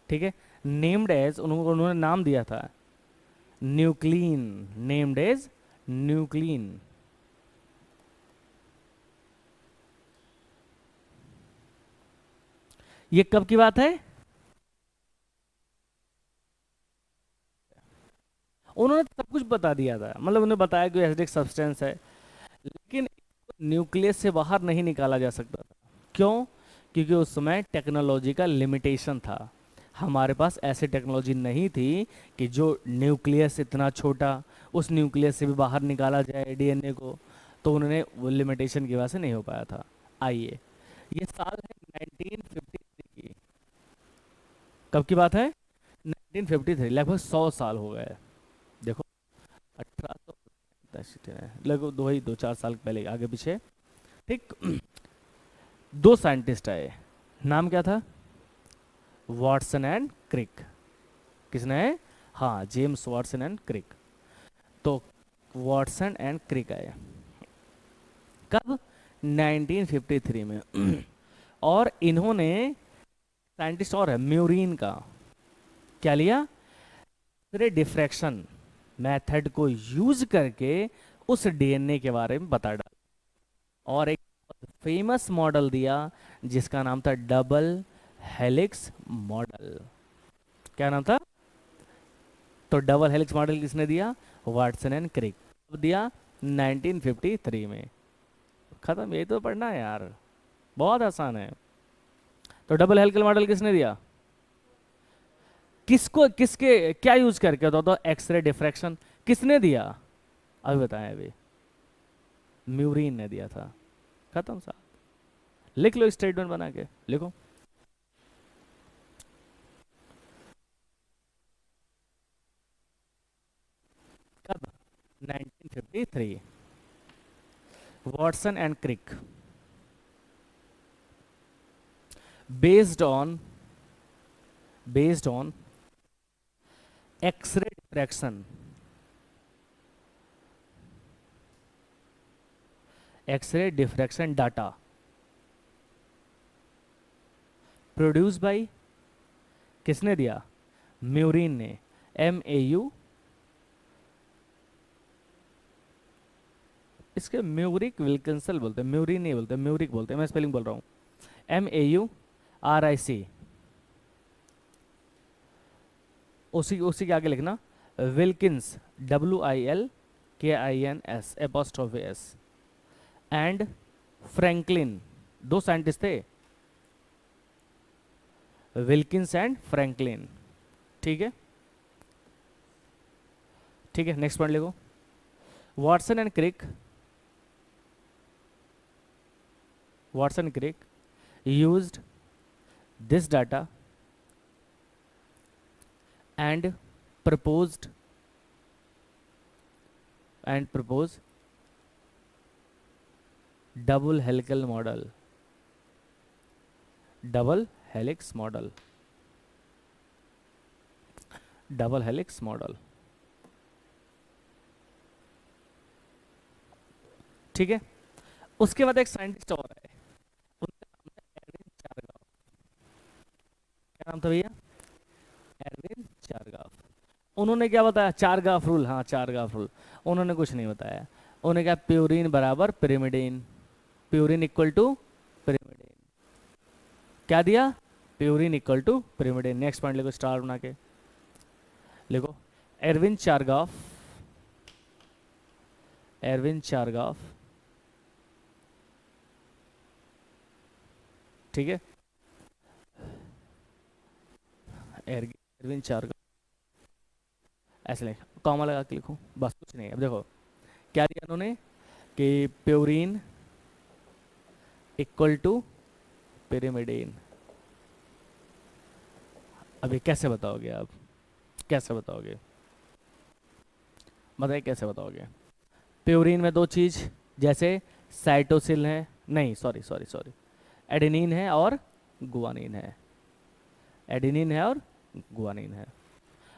ठीक है, नेम्ड एज, उन्होंने नाम दिया था न्यूक्लिन, नेम्ड एज न्यूक्लिन। ये कब की बात है? उन्होंने सब कुछ बता दिया था, मतलब उन्होंने बताया कि एसिडिक सब्सटेंस है, लेकिन न्यूक्लियस से बाहर नहीं निकाला जा सकता था। क्यों? क्योंकि उस समय टेक्नोलॉजी का लिमिटेशन था। हमारे पास ऐसी टेक्नोलॉजी नहीं थी कि जो न्यूक्लियस इतना छोटा, उस न्यूक्लियस से भी बाहर निकाला जाए डीएनए को। तो उन्होंने वो लिमिटेशन की वजह से नहीं हो पाया था। आइए, ये साल है 1953 की। कब की बात है? 1953, लगभग 100 साल हो गए। देखो 1800, लगभग दो ही 2-4 साल पहले, आगे पीछे। ठीक। दो साइंटिस्ट आए, नाम क्या था? Watson and Crick. किसने है? हाँ, जेम्स वॉटसन एंड क्रिक। तो वॉटसन एंड क्रिक आए कब? 1953 में। और इन्होंने, साइंटिस्ट और है, म्यूरिन का क्या लिया? डिफ्रैक्शन मेथड को यूज करके उस डीएनए के बारे में बता डाला, और एक फेमस मॉडल दिया जिसका नाम था डबल हेलिक्स मॉडल। क्या नाम था? तो डबल हेलिक्स मॉडल किसने दिया? Watson and Crick. कब दिया? 1953 में। खत्म, यही तो पढ़ना है यार, बहुत आसान है। तो डबल हेलिकल मॉडल किसने दिया? किसको, किसके क्या यूज करके? तो एक्सरे डिफ्रैक्शन किसने दिया? अभी बताएं अभी। म्यूरिन ने दिया था। खत्म साहब, लिख लो स्टेटमेंट बना के, लिखो। कब? 1953। Watson and Crick, based on X ray diffraction, X ray diffraction data produce by, किसने दिया? म्यूरिन ने, MAU। इसके म्यूरिक विल्किंसन बोलते हैं, म्यूरिन नहीं बोलते, म्यूरिक बोलते हैं, मैं स्पेलिंग बोल रहा हूँ। MAURIC। उसी के आगे लिखना Wilkins, WILKINS apostrophe S, and Franklin. दो साइंटिस्ट थे, विल्किंस एंड फ्रैंकलिन। ठीक है, ठीक है, नेक्स्ट पॉइंट लिखो। Watson and Crick, Watson Crick used this data and proposed double helical model, double helix model, double helix model। ठीक है, उसके बाद एक साइंटिस्ट और है, उनका नाम है एरविन चारगाफ। क्या नाम था भैया? Erwin Chargaff. उन्होंने क्या बताया? चारगाफ रूल, हाँ चारगाफ रूल। उन्होंने कुछ नहीं बताया, उन्होंने कहा प्यूरिन बराबर pyrimidine, purine equal to pyrimidine. क्या दिया? Purine equal to pyrimidine. Next point लिखो, स्टार बना के लिखो। एरविन चारगाफ, एरविन चारगाफ, ठीक है, एरविन चारगाफ, ऐसे लिख, कॉमा लगा के लिखो, बस कुछ नहीं। अब देखो क्या दिया उन्होंने, कि प्यूरिन इक्वल टू पिरिमिडिन। अभी कैसे बताओगे आप? कैसे बताओगे? बताइए कैसे बताओगे? प्यूरिन में दो चीज, जैसे साइटोसिल है, नहीं सॉरी सॉरी सॉरी, एडेनिन है और गुआनिन है, एडेनिन है और गुआनिन है।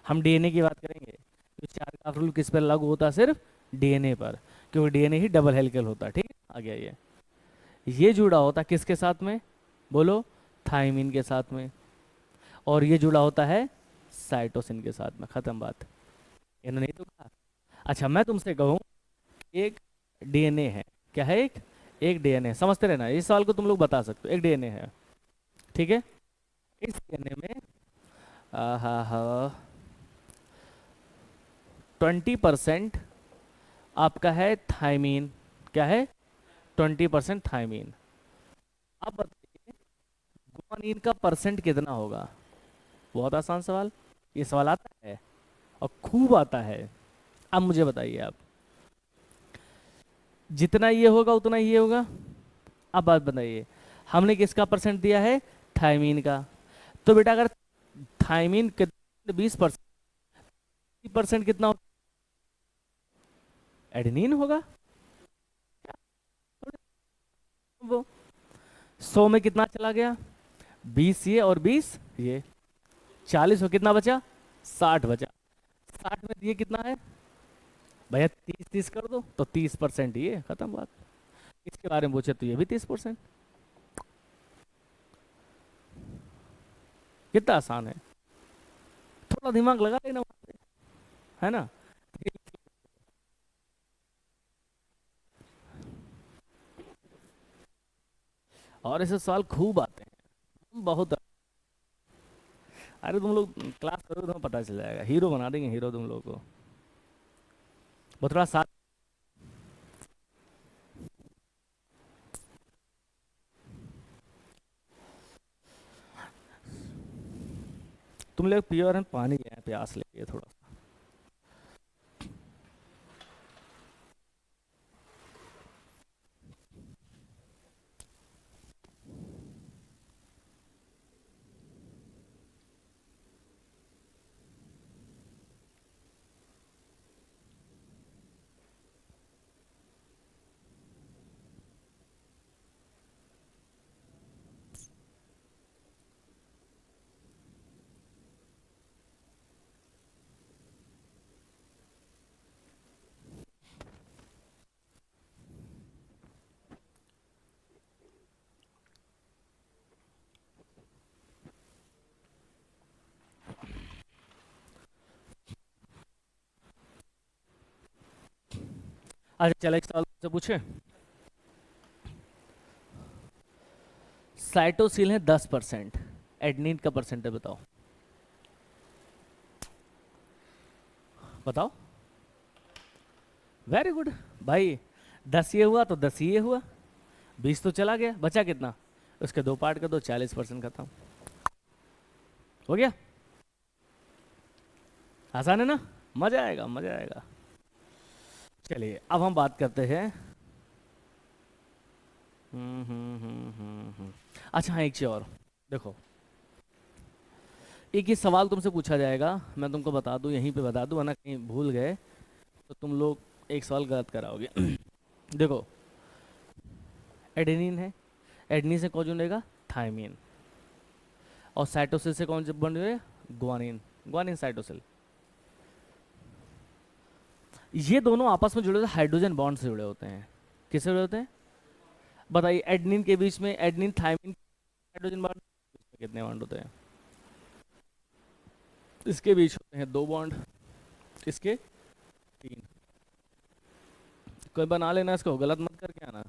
हम डीएनए की बात करेंगे, तो चारगाफ रूल किस पर लागू होता है? सिर्फ डीएनए पर, क्योंकि डीएनए ही डबल हेलिकल होता है। ठीक है, आ गया ये जुड़ा होता है किसके साथ में? बोलो, थाइमिन के साथ में, और ये जुड़ा होता है साइटोसिन के साथ में। खत्म बात, इन्होंने नहीं तो कहा। अच्छा मैं तुमसे कहूँ, एक डीएनए है, क्या है? एक डीएनए, समझते रहना, इस सवाल को तुम लोग बता सकते हो। एक डीएनए है, ठीक है, इस डीएनए में हा 20% आपका है थाइमीन। क्या है? 20% थाइमीन। अब बताइए गुआनिन का परसेंट कितना होगा? बहुत आसान सवाल, ये सवाल आता है और खूब आता है। अब मुझे बताइए आप, जितना ये होगा उतना ये होगा। अब बात बताइए, हमने किसका परसेंट दिया है? थाइमीन का। तो बेटा अगर थाइमीन 20% कितना होता है? एडेनिन होगा वो। 100 में कितना चला गया? 20 ये और 20 ये, 40 हो कितना बचा? 60 बचा। 60 में ये कितना है भैया? 30 कर दो तो 30%, ये खत्म बात। इसके बारे में पूछे तो ये भी 30%। कितना आसान है, थोड़ा दिमाग लगा लेना वहाँ पे, है ना। और ऐसे सवाल खूब आते हैं, बहुत। अरे तुम लोग क्लास करो तो पता चल जाएगा, हीरो बना देंगे, हीरो तुम लोगों को। वो थोड़ा साथ। तुम लोग पियो और पानी है, प्यास लगी है थोड़ा सा। अच्छा चलो एक सवाल से पूछे। साइटोसिल है 10%, एडनिन का परसेंट है बताओ। बताओ। वेरी गुड भाई। 10 ये हुआ तो 10 ये हुआ, 20 तो चला गया, बचा कितना? उसके दो पार्ट कर दो, 40% खत्म हो गया। आसान है ना, मजा आएगा मजा आएगा। चलिए अब हम बात करते हैं। अच्छा हाँ, एक चीज और देखो। एक ही सवाल तुमसे पूछा जाएगा, मैं तुमको बता दूं, यहीं पे बता दूं, वरना कहीं भूल गए तो तुम लोग एक सवाल गलत कराओगे। देखो, एडेनिन है, एडेनिन से कौन जुड़ेगा? थायमीन। और साइटोसिल से कौन बन जुड़ेगा? ग्वानिन। ग्वानिन साइटोसिल। ये दोनों आपस में जुड़े होते हैं, हाइड्रोजन बॉन्ड से जुड़े होते हैं। किससे जुड़े होते हैं बताइए? एडेनिन के बीच में, एडेनिन थायमीन हाइड्रोजन बॉन्ड कितने बॉन्ड होते हैं? इसके बीच होते हैं 2 बॉन्ड, इसके 3। कोई बना लेना इसको, गलत मत करके आना।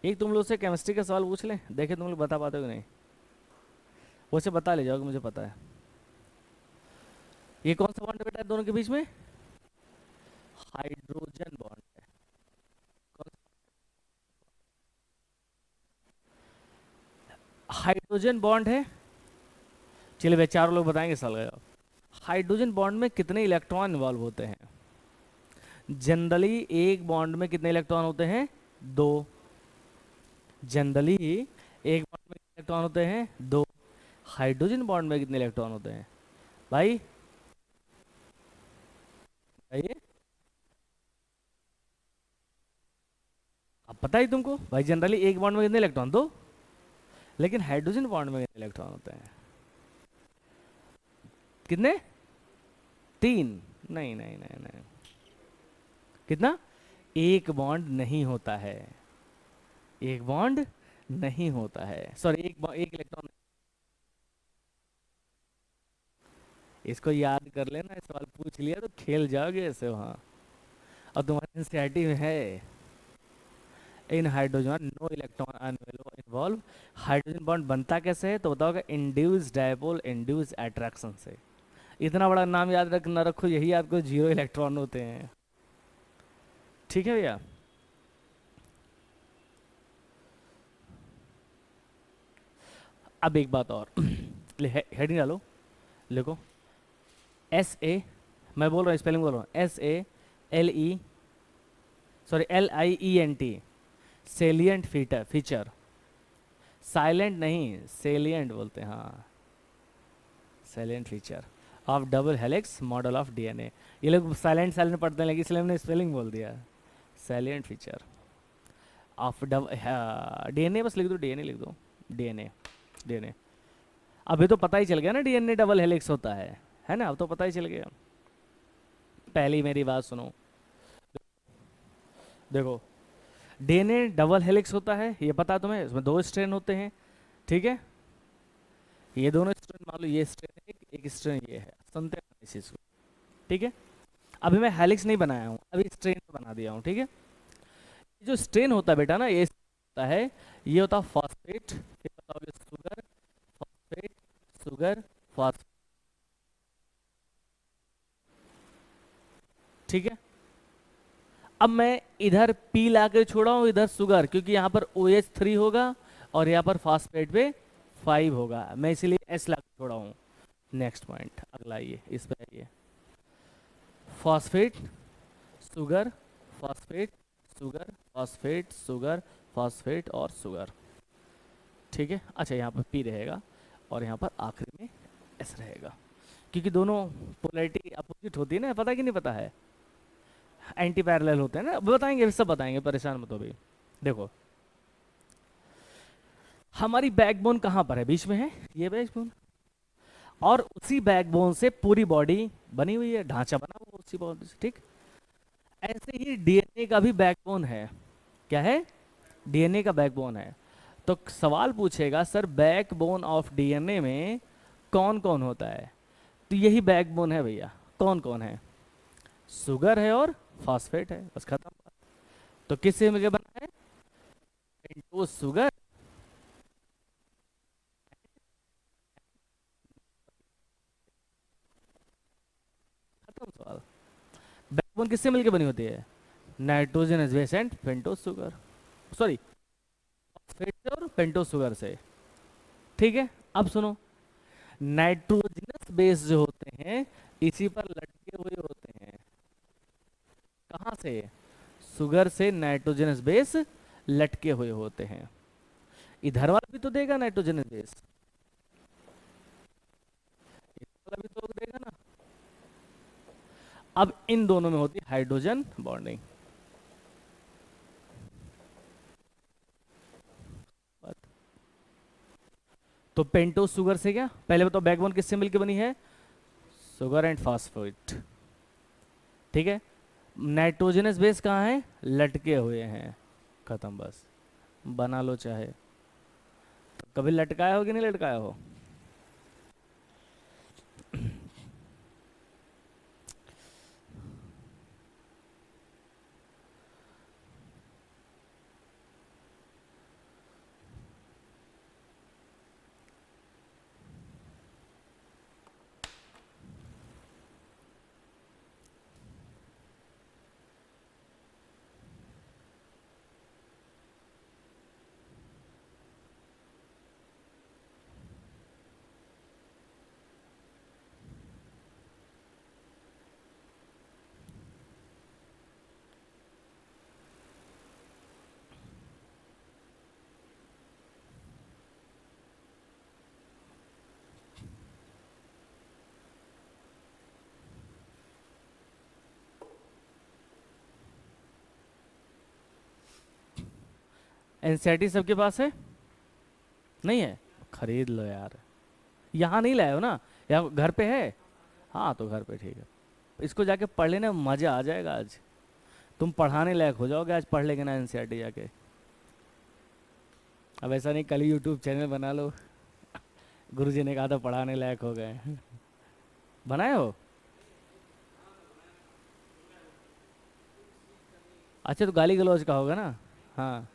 एक तुम लोग से केमिस्ट्री का सवाल पूछ ले, देखे तुम लोग बता पाते हो कि नहीं। वैसे बता ले जाओगे, मुझे पता है। ये कौन सा बॉन्ड है बेटा दोनों के बीच में? हाइड्रोजन बॉन्ड है। कौन हाइड्रोजन बॉन्ड है। चलिए भाई, चारों लोग बताएंगे सवाल का। हाइड्रोजन बॉन्ड में कितने इलेक्ट्रॉन इन्वॉल्व होते हैं? जनरली एक बॉन्ड में कितने इलेक्ट्रॉन होते हैं? 2। जनरली एक बॉन्ड में कितने इलेक्ट्रॉन होते हैं? 2। हाइड्रोजन बॉन्ड में कितने इलेक्ट्रॉन होते हैं भाई? बताइए। अब पता ही तुमको भाई, जनरली एक बॉन्ड में कितने इलेक्ट्रॉन? 2। लेकिन हाइड्रोजन बॉन्ड में कितने इलेक्ट्रॉन होते हैं? कितने? 3। नहीं नहीं नहीं नहीं। कितना? एक बॉन्ड नहीं होता है, एक बॉन्ड नहीं होता है, सॉरी एक इलेक्ट्रॉन। इसको याद कर लेना, इस सवाल पूछ लिया तो खेल जाओगे ऐसे वहाँ। और तुम्हारे एनसीईआरटी में है, in hydrogen no electron involve. Hydrogen bond बनता कैसे है तो बताओगे? इंड्यूस डायपोल इंड्यूस अट्रैक्शन से। इतना बड़ा नाम याद रख ना रखो, यही आपको 0 इलेक्ट्रॉन होते हैं। ठीक है भैया। अब एक बात और, हेडिंग डालो, लिखो SA। मैं बोल रहा हूँ, स्पेलिंग बोल रहा हूँ, SALE, sorry LIENT, salient feature. Silent नहीं, सेलिएंट बोलते हैं, हाँ, silent feature of double helix model of DNA. ये लोग साइलेंट साइलेंट पढ़ते हैं लेकिन इसलिए हमने स्पेलिंग बोल दिया, silent feature of double DNA, बस लिख दो डीएनए, लिख दो डीएनए, डीएनए। अभी तो पता ही चल गया ना डीएनए डबल हेलिक्स होता है ना, अब तो पता ही चल गया। पहली मेरी बात सुनो, देखो डीएनए डबल हेलिक्स होता है ये पता है तुम्हें, इसमें 2 स्ट्रेन होते हैं, ठीक है, ये दोनों स्ट्रेन, मान लो ये स्ट्रेन एक स्ट्रेन ये है, सुनते हैं इस चीज को, ठीक है। अभी मैं हेलिक्स नहीं बनाया हूँ, अभी स्ट्रेन बना दिया हूँ, ठीक है। जो स्ट्रेन होता है बेटा ना, ये होता है, ये होता है फॉस्फेट, ये बताओगे शुगर, फॉस्फेट, शुगर, फॉस्फेट, ठीक है। अब मैं इधर पी ला के छोड़ा हूँ, इधर शुगर, क्योंकि यहाँ पर OH3 होगा और यहाँ पर फॉस्फेट पे 5 होगा, मैं इसीलिए S ला के छोड़ा हूँ। नेक्स्ट पॉइंट अगला, ये इस पे आइए, phosphate, sugar, phosphate, sugar, phosphate, sugar, phosphate और शुगर, ठीक है। अच्छा यहाँ पर पी रहेगा और यहाँ पर आखिरी में एस रहेगा, क्योंकि दोनों पोलैरिटी अपोजिट होती है ना, पता है कि नहीं पता है, एंटी पैरेलल होते हैं ना, बताएंगे सब बताएंगे, परेशान मत हो भाई। देखो हमारी बैकबोन कहाँ पर है, बीच में है ये बैकबोन, और उसी बैकबोन से पूरी बॉडी बनी हुई है, ढांचा बना हुआ उसी बॉडी से, ठीक। ऐसे ही डीएनए का भी बैकबोन है, क्या है, डीएनए का बैकबोन है। तो सवाल पूछेगा सर बैकबोन ऑफ डीएनए में कौन कौन होता है, तो यही बैकबोन है भैया, कौन कौन है, शुगर है और फॉस्फेट है, बस खत्म। तो किससे मिलकर बना है, पेंटोज शुगर, खत्म सवाल। बैकबोन किससे मिलकर बनी होती है, nitrogenous base and pentose sugar, sorry phosphate से और पेंटोज शुगर से, ठीक है। अब सुनो, नाइट्रोजनस बेस जो होते हैं इसी पर लटके हुए होते हैं, कहाँ से, शुगर से नाइट्रोजनस बेस लटके हुए होते हैं। इधर वाला भी तो देगा नाइट्रोजनस बेस, इधर वाला भी तो देगा ना। अब इन दोनों में होती है हाइड्रोजन बॉन्डिंग, तो पेंटोज शुगर से क्या, पहले बताओ बैकबोन किससे मिलकर बनी है, शुगर एंड फॉस्फेट, ठीक है। नाइट्रोजनस बेस कहाँ है, लटके हुए हैं, खत्म, बस बना लो चाहे। तो कभी लटकाया हो कि नहीं लटकाया हो, एनसीईआरटी सबके पास है, नहीं है, खरीद लो यार, यहाँ नहीं लाए हो ना, यहाँ घर पे है, हाँ तो घर पे ठीक है, इसको जाके पढ़ लेना, मजा आ जाएगा आज, तुम पढ़ाने लायक हो जाओगे आज पढ़ लेगे ना एनसीईआरटी जाके। अब ऐसा नहीं कल यूट्यूब चैनल बना लो, गुरुजी ने कहा था पढ़ाने लायक हो गए, बनाए हो, अच्छा तो गाली गलौज का होगा ना, हाँ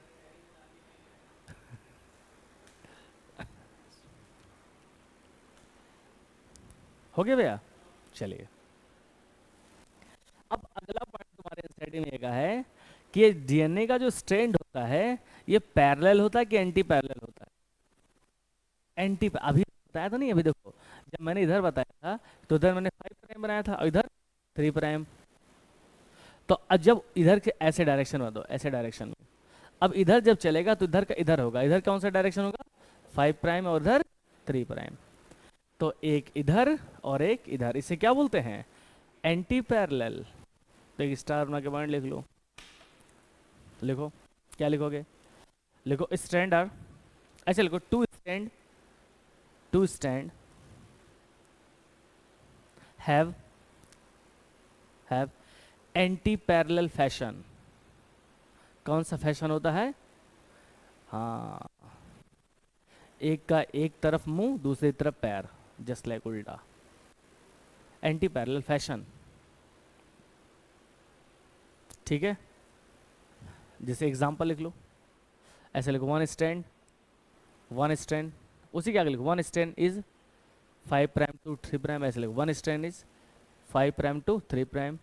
हो गया भैया, चलिए। अब अगला पॉइंट तुम्हारे एनसीईआरटी में ये कहा है कि ये डीएनए का जो स्ट्रैंड होता है ये पैरेलल होता है कि एंटी पैरेलल होता है, एंटी, अभी बताया था नहीं, अभी देखो जब मैंने इधर बताया था तो इधर मैंने 5 प्राइम बनाया था और इधर 3 प्राइम, तो अब जब इधर के ऐसे डायरेक्शन में दो, ऐसे डायरेक्शन में, अब इधर जब चलेगा तो इधर का इधर होगा, इधर कौन सा डायरेक्शन होगा, 5 प्राइम और इधर 3 प्राइम। तो एक इधर और एक इधर, इसे क्या बोलते हैं? Anti parallel. तो एक स्टार बना के पॉइंट लिख लो। लिखो, क्या लिखोगे? लिखो स्टैंड आर, ऐसे लिखो two strand have antiparallel fashion. कौन सा फैशन होता है? हाँ, एक का एक तरफ मुंह, दूसरी तरफ पैर, जस्ट लाइक उल्टा, एंटी पैरेलल फैशन। ठीक है, जैसे एग्जांपल लिख लो, ऐसे लिखो वन स्टैंड, उसी के आगे लिखो one strand is 5 prime to 3 prime, ऐसे लिखो one strand is 5 prime to 3 prime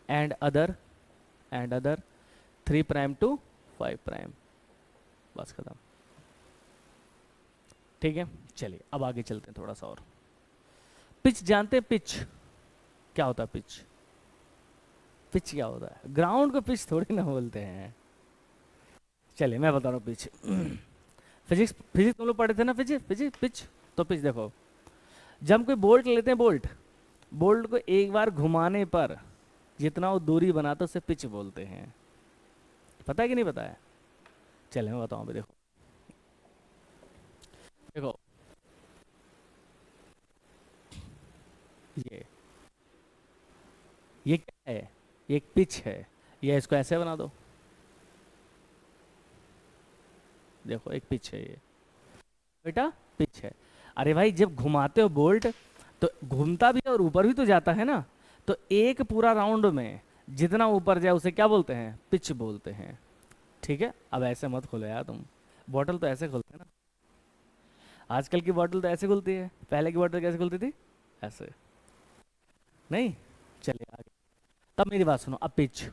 and other 3 prime to 5 prime. बस खत्म। ठीक है, चलिए अब आगे चलते हैं थोड़ा सा और। पिच जानते हैं? पिच क्या होता है? पिच क्या होता है? ग्राउंड को पिच थोड़ी ना बोलते हैं। चलिए मैं बता रहा हूँ पिच। फिजिक्स तुम लोग पढ़े थे ना, फिजिक्स पिच। तो पिच देखो, जब हम कोई बोल्ट लेते हैं, बोल्ट को एक बार घुमाने पर जितना वो दूरी बनाता है उसे पिच बोलते हैं। पता है कि नहीं पता है? चलिए मैं बताऊँ अभी। देखो देखो, ये क्या है? ये एक पिच है। ये इसको ऐसे बना दो, देखो एक पिच है ये बेटा, पिच है। अरे भाई, जब घुमाते हो बोल्ट तो घूमता भी है और ऊपर भी तो जाता है ना। तो एक पूरा राउंड में जितना ऊपर जाए उसे क्या बोलते हैं? पिच बोलते हैं। ठीक है, अब ऐसे मत खोलो यार तुम। बॉटल तो ऐसे खोलते हैं ना, आजकल की बॉटल तो ऐसे खुलती है, पहले की बॉटल कैसे खुलती थी? ऐसे नहीं। चलिए आगे, तब मेरी बात सुनो। अब पिच,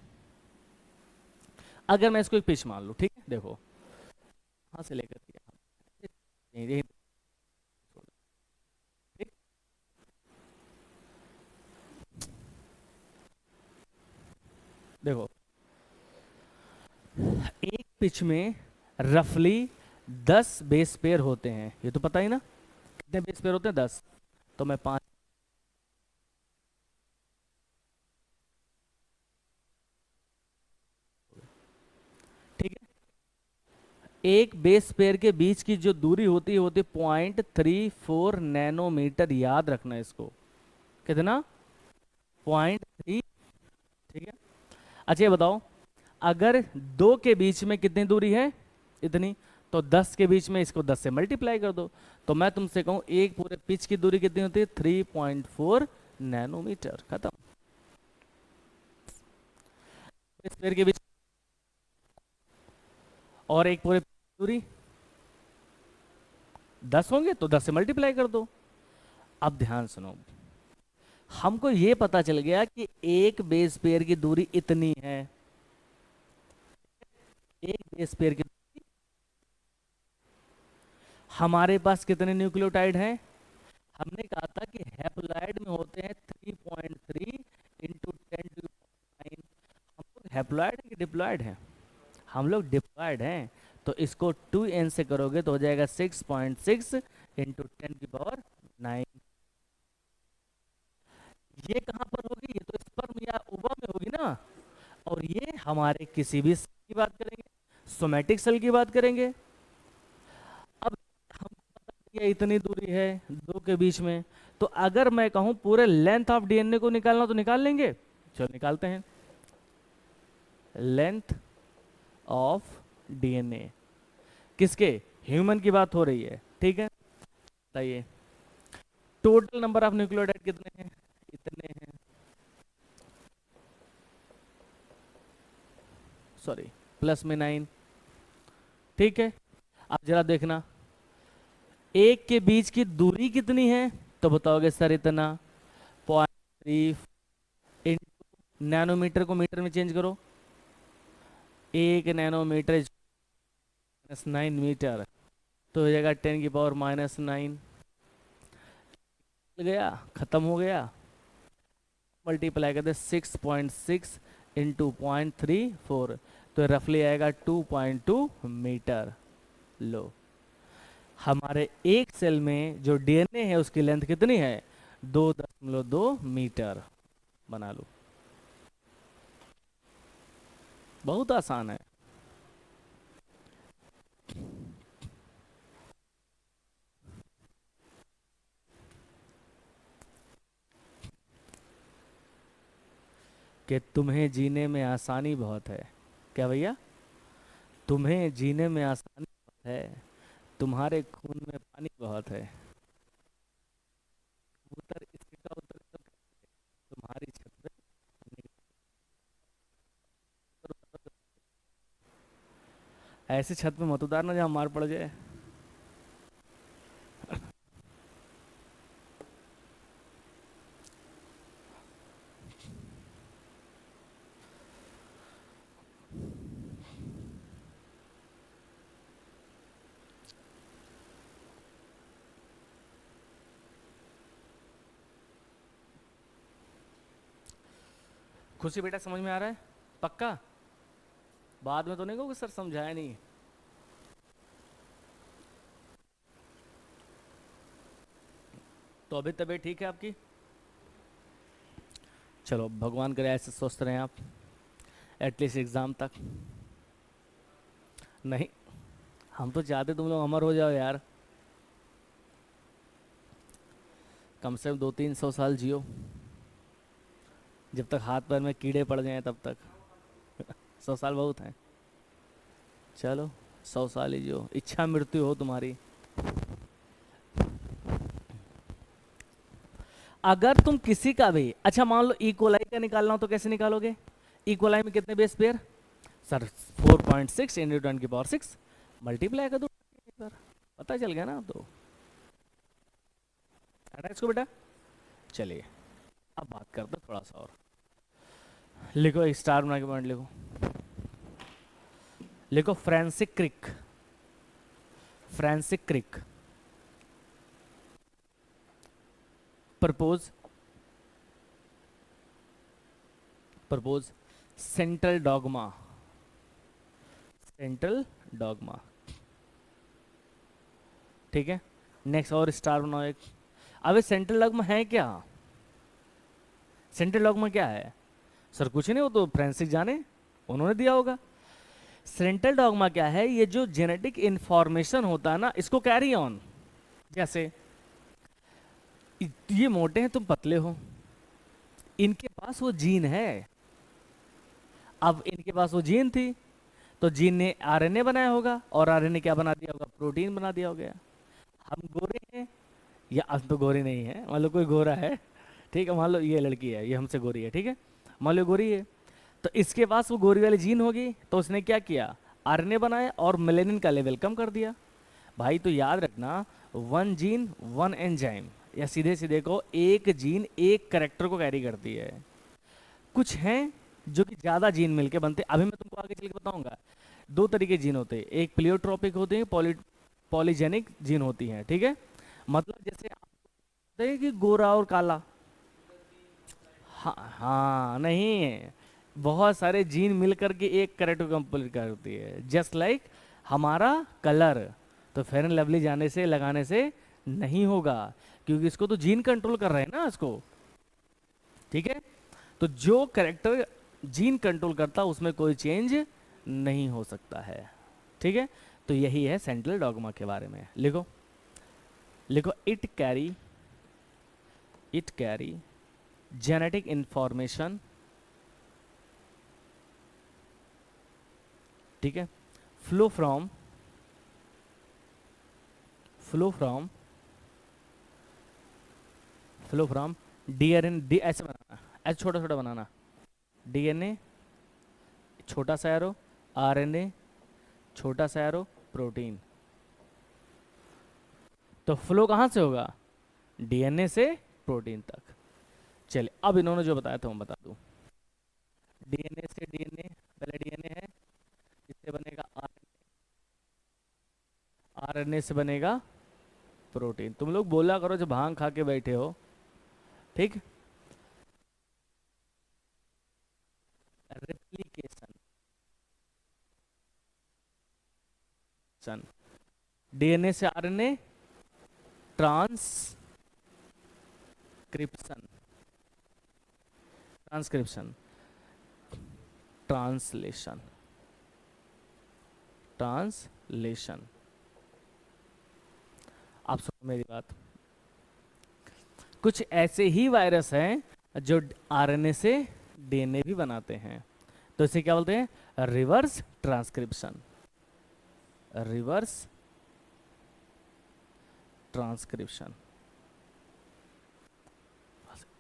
अगर मैं इसको एक पिच मान लूँ, ठीक है, देखो यहाँ से लेकर के यहीं ठीक। देखो, एक पिच में रफली 10 बेस पेयर होते हैं, ये तो पता ही ना। कितने बेस पेयर होते हैं? 10। तो मैं 5, ठीक है। एक बेस पेयर के बीच की जो दूरी होती है 0.34 नैनोमीटर, याद रखना इसको। कितना? 0.3। ठीक है, अच्छा ये बताओ, अगर दो के बीच में कितनी दूरी है? इतनी। तो 10 के बीच में इसको 10 से मल्टीप्लाई कर दो। तो मैं तुमसे कहूं एक पूरे पिच की दूरी कितनी होती है? 3.4 नैनोमीटर। खत्म। इस पेड़ के बीच और एक पूरे दूरी 10 होंगे तो 10 से मल्टीप्लाई कर दो। अब ध्यान सुनो, हमको ये पता चल गया कि एक बेस पेयर की दूरी इतनी है। एक बेस पेयर की, हमारे पास कितने न्यूक्लियोटाइड हैं? हमने कहा था कि हैप्लॉइड में होते हैं 3.3 इंटू 10⁹। हम लोग हैप्लॉइड है कि डिप्लॉइड हैं? हम लोग डिप्लॉइड हैं। तो इसको 2n से करोगे तो हो जाएगा 6.6 इंटू 10⁹। ये कहाँ पर होगी? ये तो स्पर्म या ओवा में होगी ना। और ये हमारे किसी भी सेल की बात करेंगे, सोमैटिक सेल की बात करेंगे। अब हम ये इतनी दूरी है दो के बीच में, तो अगर मैं कहूं पूरे लेंथ ऑफ डीएनए को निकालना तो निकाल लेंगे। चलो निकालते हैं। लेंथ ऑफ डीएनए किसके? ह्यूमन की बात हो रही है, ठीक है। बताइए टोटल नंबर ऑफ न्यूक्लियोटाइड कितने हैं? इतने हैं, सॉरी प्लस में 9। ठीक है, अब जरा देखना एक के बीच की दूरी कितनी है? तो बताओगे सर इतना। 0.3 इंटू नैनोमीटर को मीटर में चेंज करो, 1 नैनोमीटर -9 मीटर, तो हो जाएगा 10⁻⁹ गया, खत्म हो गया। मल्टीप्लाई कर दे 6.6 इंटू 0.34, तो रफली आएगा 2.2 मीटर। लो, हमारे एक सेल में जो डीएनए है उसकी लेंथ कितनी है? 2.2 मीटर। बना लो, बहुत आसान है। कि तुम्हें जीने में आसानी बहुत है। क्या भैया? तुम्हें जीने में आसानी बहुत है, तुम्हारे खून में पानी बहुत है। उत्तर इसका उत्तर तो तुम्हारी छत पे ऐसी छत पे मत उतारना जहाँ मार पड़ जाए। खुशी बेटा समझ में आ रहा है? पक्का? बाद में तो नहीं कहोगे सर समझाया नहीं। तो अभी तबीयत ठीक है आपकी? चलो भगवान करे ऐसे स्वस्थ रहें आप, एटलीस्ट एग्जाम तक। नहीं, हम तो चाहते तुम लोग अमर हो जाओ यार, कम से कम 200-300 साल जियो, जब तक हाथ पैर में कीड़े पड़ जाएं तब तक। 100 साल बहुत हैं। चलो 100 साल ही जियो, इच्छा मृत्यु हो तुम्हारी। अगर तुम किसी का भी, अच्छा मान लो इक्वलाई का निकालना हो तो कैसे निकालोगे? इक्वलाई में कितने बेस पेयर? सर 4.6 × 10⁻⁶ मल्टीप्लाई कर दो पर, पता चल गया ना? तो हटा इसको बेटा। चलिए अब बात करते हैं थोड़ा सा और। लिखो, एक स्टार बना के पॉइंट लिखो। लिखो Francis Crick. Francis Crick propose propose central dogma. Central dogma, ठीक है। नेक्स्ट और स्टार बनाओ एक। अबे सेंट्रल डॉगमा है क्या? सेंट्रल डॉगमा क्या है? सर कुछ नहीं, वो तो फ्रांसिस जाने, उन्होंने दिया होगा। सेंट्रल डॉगमा क्या है? ये जो जेनेटिक इंफॉर्मेशन होता है ना, इसको कैरी ऑन। जैसे ये मोटे हैं, तुम पतले हो, इनके पास वो जीन है। अब इनके पास वो जीन थी, तो जीन ने आरएनए बनाया होगा, और आरएनए क्या बना दिया होगा? प्रोटीन बना दिया होगा। हम गोरे हैं, या अब तो गोरे नहीं है, मान लो कोई गोरा है, ठीक है, मान लो ये लड़की है, ये हमसे गोरी है, ठीक है, मान लो गोरी है, तो इसके पास वो गोरी वाली जीन होगी, तो उसने क्या किया? आरएनए बनाया और मेलेनिन का लेवल कम कर दिया। भाई तो याद रखना, वन जीन वन एंजाइम, या सीधे सीधे को एक जीन एक करेक्टर को कैरी करती है। कुछ हैं जो कि ज्यादा जीन मिलके बनते, अभी मैं तुमको आगे चल के बताऊंगा। दो तरीके जीन होते हैं, एक प्लियोट्रोपिक होते हैं, पॉलीजेनिक जीन होती हैं, ठीक है। मतलब जैसे आप बोलते हैं कि गोरा और काला, हाँ हाँ, नहीं, बहुत सारे जीन मिल करके एक करेक्टर कंप्लीट करती है, जस्ट लाइक हमारा कलर। तो फेयर एंड लवली जाने से, लगाने से नहीं होगा, क्योंकि इसको तो जीन कंट्रोल कर रहे हैं ना इसको, ठीक है। तो जो करेक्टर जीन कंट्रोल करता उसमें कोई चेंज नहीं हो सकता है, ठीक है। तो यही है सेंट्रल डॉगमा के बारे में। लिखो, लिखो, इट कैरी जेनेटिक इंफॉर्मेशन, ठीक है, flow from flow from flow from DNA, D ऐसे बनाना, ऐसे छोटा छोटा बनाना, डीएनए छोटा सा एरो, आरएनए छोटा सा एरो, प्रोटीन। तो फ्लो कहाँ से होगा? डीएनए से प्रोटीन तक। चलिए अब इन्होंने जो बताया था मैं बता दूं। डीएनए से डीएनए, पहले डीएनए है, इससे बनेगा आरएनए, आरएनए से बनेगा प्रोटीन। तुम लोग बोला करो जब भांग खा के बैठे हो, ठीक। रेप्लिकेशन, डीएनए से RNA transcription, transcription, translation, translation. आप सुनो मेरी बात, कुछ ऐसे ही वायरस हैं जो आरएनए से डीएनए भी बनाते हैं, तो इसे क्या बोलते हैं? Reverse transcription, reverse transcription.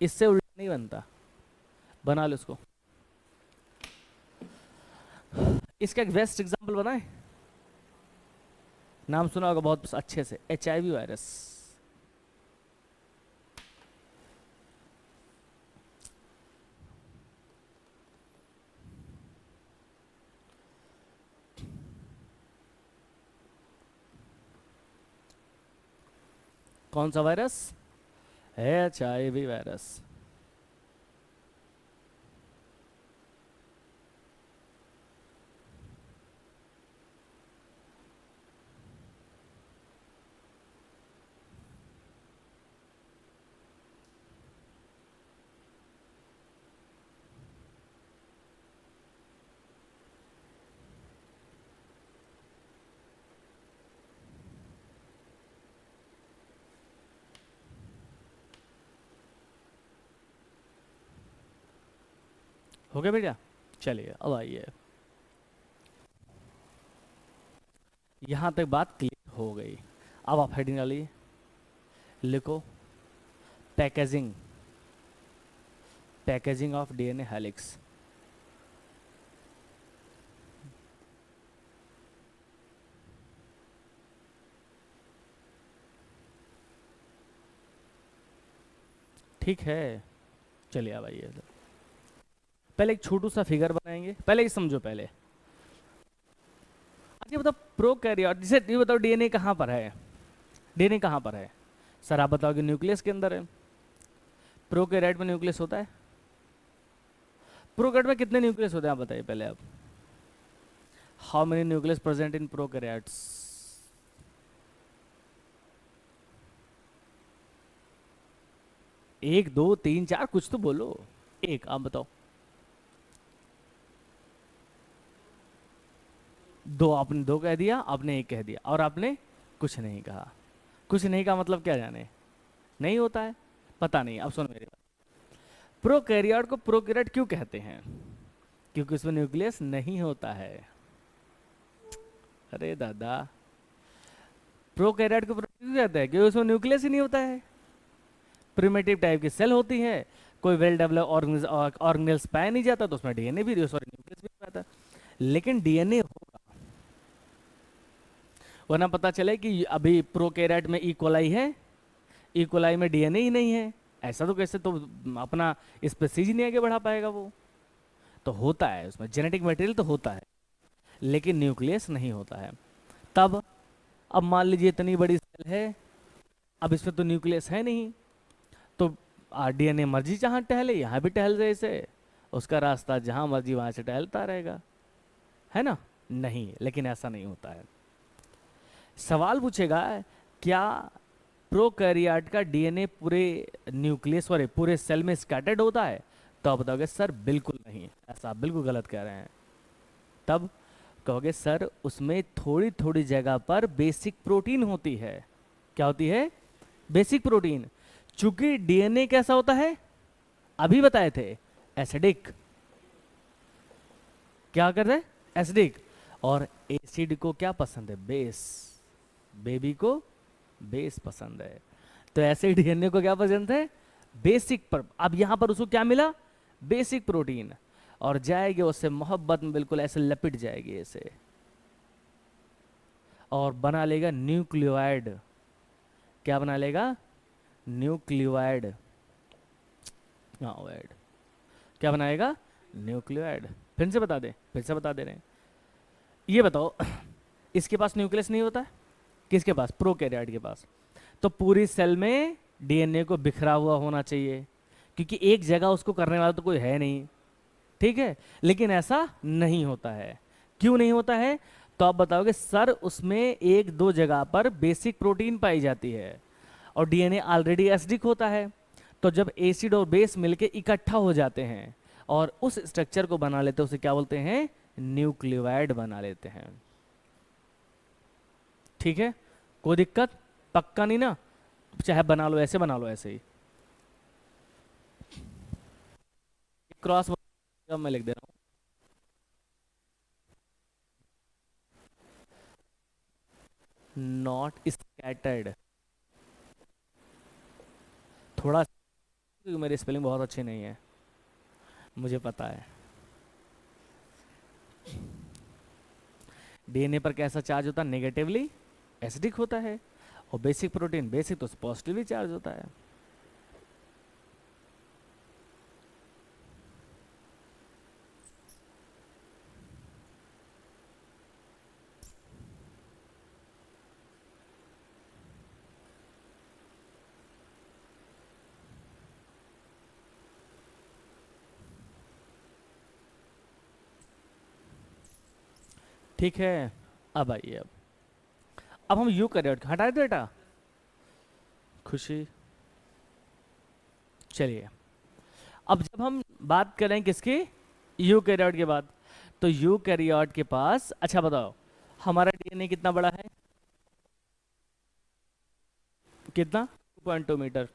इससे उल्टा नहीं बनता, बना लो इसको। इसका एक बेस्ट एग्जांपल बनाए, नाम सुना होगा बहुत अच्छे से, HIV वायरस। कौन सा वायरस? HIV virus. हो गया बेटा? चलिए अब आइए, यहां तक बात क्लियर हो गई। अब आप हेडिंग डालिए, लिखो packaging, packaging of DNA helix. ठीक है, चलिए अब आइए, पहले एक छोटू सा फिगर बनाएंगे, पहले ये समझो। पहले अच्छा बताओ, प्रोकैरियोट, जैसे ये बताओ डीएनए कहाँ पर है? डीएनए कहाँ पर है? सर आप बताओगे न्यूक्लियस के अंदर है। प्रोकैरियोट में न्यूक्लियस होता है? प्रोकैरियोट में कितने न्यूक्लियस होते हैं आप बताइए पहले आप। How many nucleus present in prokaryotes? एक, दो, तीन, चार, कुछ तो बोलो। एक, आप बताओ। दो, आपने दो कह दिया, आपने एक कह दिया, और आपने कुछ नहीं कहा। कुछ नहीं कहा मतलब क्या जाने? नहीं होता है, पता नहीं। अब सुनो मेरी बात, प्रोकैरियोट को प्रोकैरियोट क्यों कहते हैं? क्योंकि उसमें न्यूक्लियस नहीं होता है। अरे दादा, प्रोकैरियोट को क्यों कहते हैं? क्योंकि उसमें न्यूक्लियस ही नहीं होता है। प्रिमिटिव टाइप की सेल होती है, कोई वेल डेवलप ऑर्गेनेल्स पाया नहीं जाता, तो उसमें डीएनए भी, सॉरी न्यूक्लियस भी नहीं आता। लेकिन डीएनए होगा, वरना पता चले कि अभी प्रोकैरियोट में इकोलाई है, इकोलाई में डीएनए ही नहीं है, ऐसा तो कैसे? तो अपना स्पीसीज ही नहीं आगे बढ़ा पाएगा वो। तो होता है उसमें जेनेटिक मटेरियल तो होता है, लेकिन न्यूक्लियस नहीं होता है। तब अब मान लीजिए इतनी बड़ी सेल है, अब इसमें तो न्यूक्लियस है नहीं, तो डीएनए मर्जी जहाँ टहले यहाँ भी टहल जाए, इसे उसका रास्ता जहाँ मर्जी वहाँ से टहलता रहेगा, है ना? नहीं, लेकिन ऐसा नहीं होता है। सवाल पूछेगा क्या प्रोकैरियोट का डीएनए पूरे न्यूक्लियस और पूरे सेल में स्कैटर्ड होता है? तो आप बताओगे सर बिल्कुल नहीं, ऐसा आप बिल्कुल गलत कह रहे हैं। तब कहोगे सर उसमें थोड़ी थोड़ी जगह पर बेसिक प्रोटीन होती है। क्या होती है? Basic protein. चूंकि डीएनए कैसा होता है, अभी बताए थे, एसिडिक। क्या कर रहे हैं? एसिडिक। और एसिड को क्या पसंद है? बेस। बेबी को बेस पसंद है, तो ऐसे डीएनए को क्या पसंद है? बेसिक। पर अब यहां पर उसको क्या मिला? Basic protein. और जाएगी उससे मोहब्बत में, बिल्कुल ऐसे लपिट जाएगी ऐसे, और बना लेगा न्यूक्लियोइड। क्या बना लेगा? न्यूक्लियोइड। क्या बनाएगा? न्यूक्लियोइड। फिर से बता दे, फिर से बता दे रहे हैं। ये बताओ, इसके पास न्यूक्लियस नहीं होता है, किसके पास? प्रोकैरियोट के पास। तो पूरी सेल में डीएनए को बिखरा हुआ होना चाहिए, क्योंकि एक जगह उसको करने वाला तो कोई है नहीं, ठीक है? लेकिन ऐसा नहीं होता है। क्यों नहीं होता है? तो आप बताओगे सर उसमें एक दो जगह पर बेसिक प्रोटीन पाई जाती है और डीएनए ऑलरेडी एसिडिक होता है। तो जब एसिड और बेस मिलके इकट्ठा हो जाते हैं और उस स्ट्रक्चर को बना लेते हैं, उसे क्या बोलते हैं? न्यूक्लियोटाइड बना लेते हैं। ठीक है, कोई दिक्कत? पक्का नहीं ना? चाहे बना लो ऐसे, बना लो ऐसे ही। क्रॉस मैं लिख दे रहा हूँ। Not scattered. थोड़ा, क्योंकि मेरी स्पेलिंग बहुत अच्छी नहीं है, मुझे पता है। डीएनए पर कैसा चार्ज होता है? नेगेटिवली एसिडिक होता है। और बेसिक प्रोटीन, बेसिक तो पॉजिटिवली चार्ज होता है। ठीक है, अब आइए। अब हम यू कैरियोट हटा दे बेटा, खुशी। चलिए, अब जब हम बात करें किसकी? यू कैरियोट के बाद, तो यू कैरियोट के पास, अच्छा बताओ, हमारा डीएनए कितना बड़ा है? कितना? 2.2 मीटर।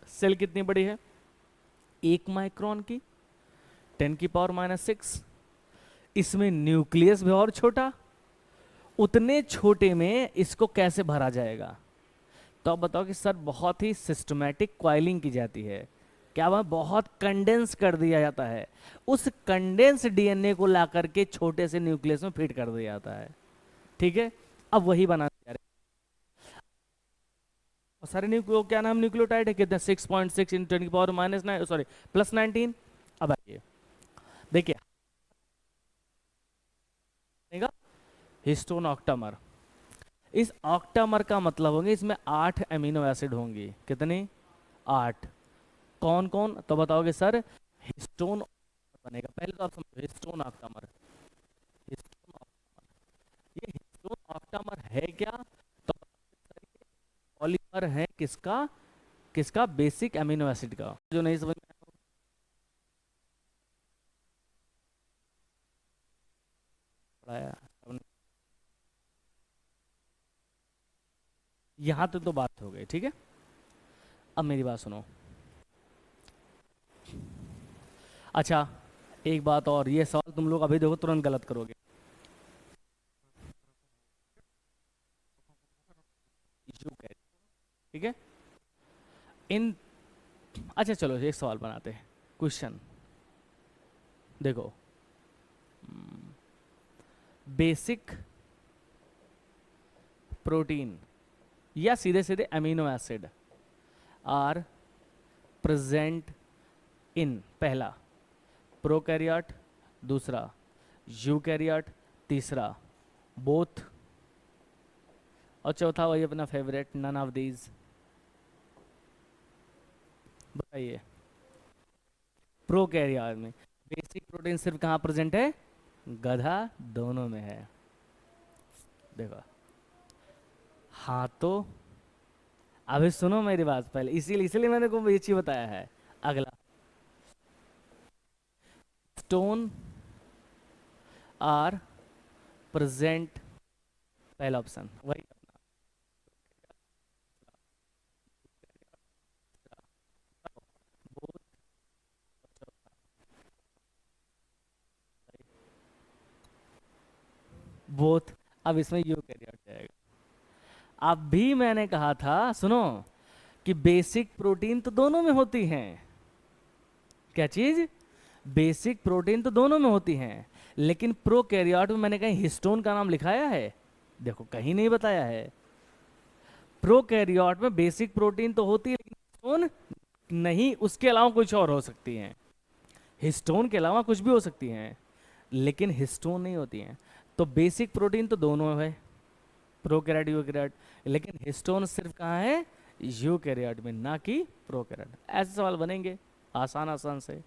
सेल कितनी बड़ी है? 1 माइक्रोन की, 10⁻⁻⁶। इसमें न्यूक्लियस भी और छोटा। उतने छोटे में इसको कैसे भरा जाएगा? तो आप बताओ कि सर बहुत ही सिस्टमैटिक क्वाइलिंग की जाती है। क्या वह बहुत कंडेंस कर दिया जाता है, उस कंडेंस डीएनए को ला करके छोटे से न्यूक्लियस में फिट कर दिया जाता है। ठीक है, अब वही बनाने जा रहे हैं। सारे न्यूक्लियो क्या नाम न्यूक्लियोटाइड है? कितने? 6.6 × 10⁻⁹, सॉरी +19। अब आइए देखिए, हिस्टोन ऑक्टामर। इस ऑक्टामर का मतलब होंगे इसमें 8 अमीनो एसिड होंगी। कितनी? 8। कौन कौन? तो बताओगे सर हिस्टोन बनेगा। पहले तो आप समझो हिस्टोन ऑक्टामर। हिस्टोन ये हिस्टोन ऑक्टामर है क्या? तो पॉलीमर है किसका? किसका? बेसिक अमीनो एसिड का। जो नहीं समझ में आया, यहां तक तो बात हो गई। ठीक है, अब मेरी बात सुनो। अच्छा, एक बात और, ये सवाल तुम लोग अभी देखो तुरंत गलत करोगे। यू कैरी, ठीक है, इन, अच्छा चलो एक सवाल बनाते हैं, क्वेश्चन देखो। बेसिक प्रोटीन या सीधे सीधे amino acid are present in, पहला प्रोकैरियोट, दूसरा यूकैरियोट, तीसरा बोथ, और चौथा वही अपना फेवरेट नन ऑफ दीज। बताइए, प्रोकैरियोट में बेसिक प्रोटीन सिर्फ कहाँ प्रेजेंट है? गधा दोनों में है। देखो, हाँ तो अभी सुनो मेरी बात पहले, इसीलिए इसीलिए मैंने को ये चीज बताया है। अगला, स्टोन आर प्रेजेंट, पहला ऑप्शन वही अपना, बोथ। अब इसमें यू कैरियोट जाएगा। अब भी मैंने कहा था, सुनो, कि बेसिक प्रोटीन तो दोनों में होती हैं। क्या चीज? बेसिक प्रोटीन तो दोनों में होती हैं, लेकिन प्रोकैरियोट में मैंने कहीं हिस्टोन का नाम लिखाया है? देखो कहीं नहीं बताया है। प्रोकैरियोट में बेसिक प्रोटीन तो होती है लेकिन हिस्टोन नहीं, उसके अलावा कुछ और हो सकती हैं। हिस्टोन के अलावा कुछ भी हो सकती हैं, लेकिन हिस्टोन नहीं होती हैं। तो बेसिक प्रोटीन तो दोनों है, प्रोकैरियोट यूकैरियोट, लेकिन हिस्टोन सिर्फ कहाँ है? यूकैरियोट में, ना कि प्रोकैरियोट। ऐसे सवाल बनेंगे आसान आसान से,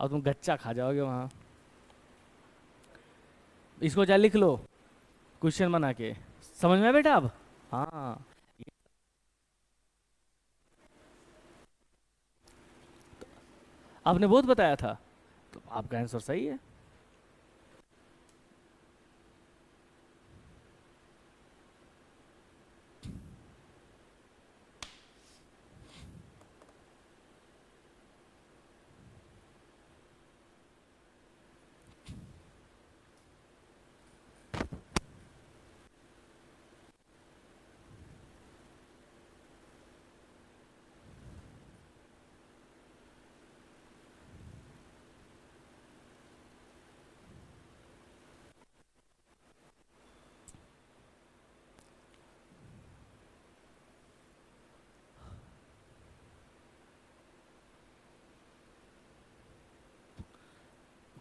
और तुम गच्चा खा जाओगे वहां। इसको क्या लिख लो, क्वेश्चन बना के। समझ में आया बेटा अब? हाँ, आपने बहुत बताया था, तो आपका आंसर सही है।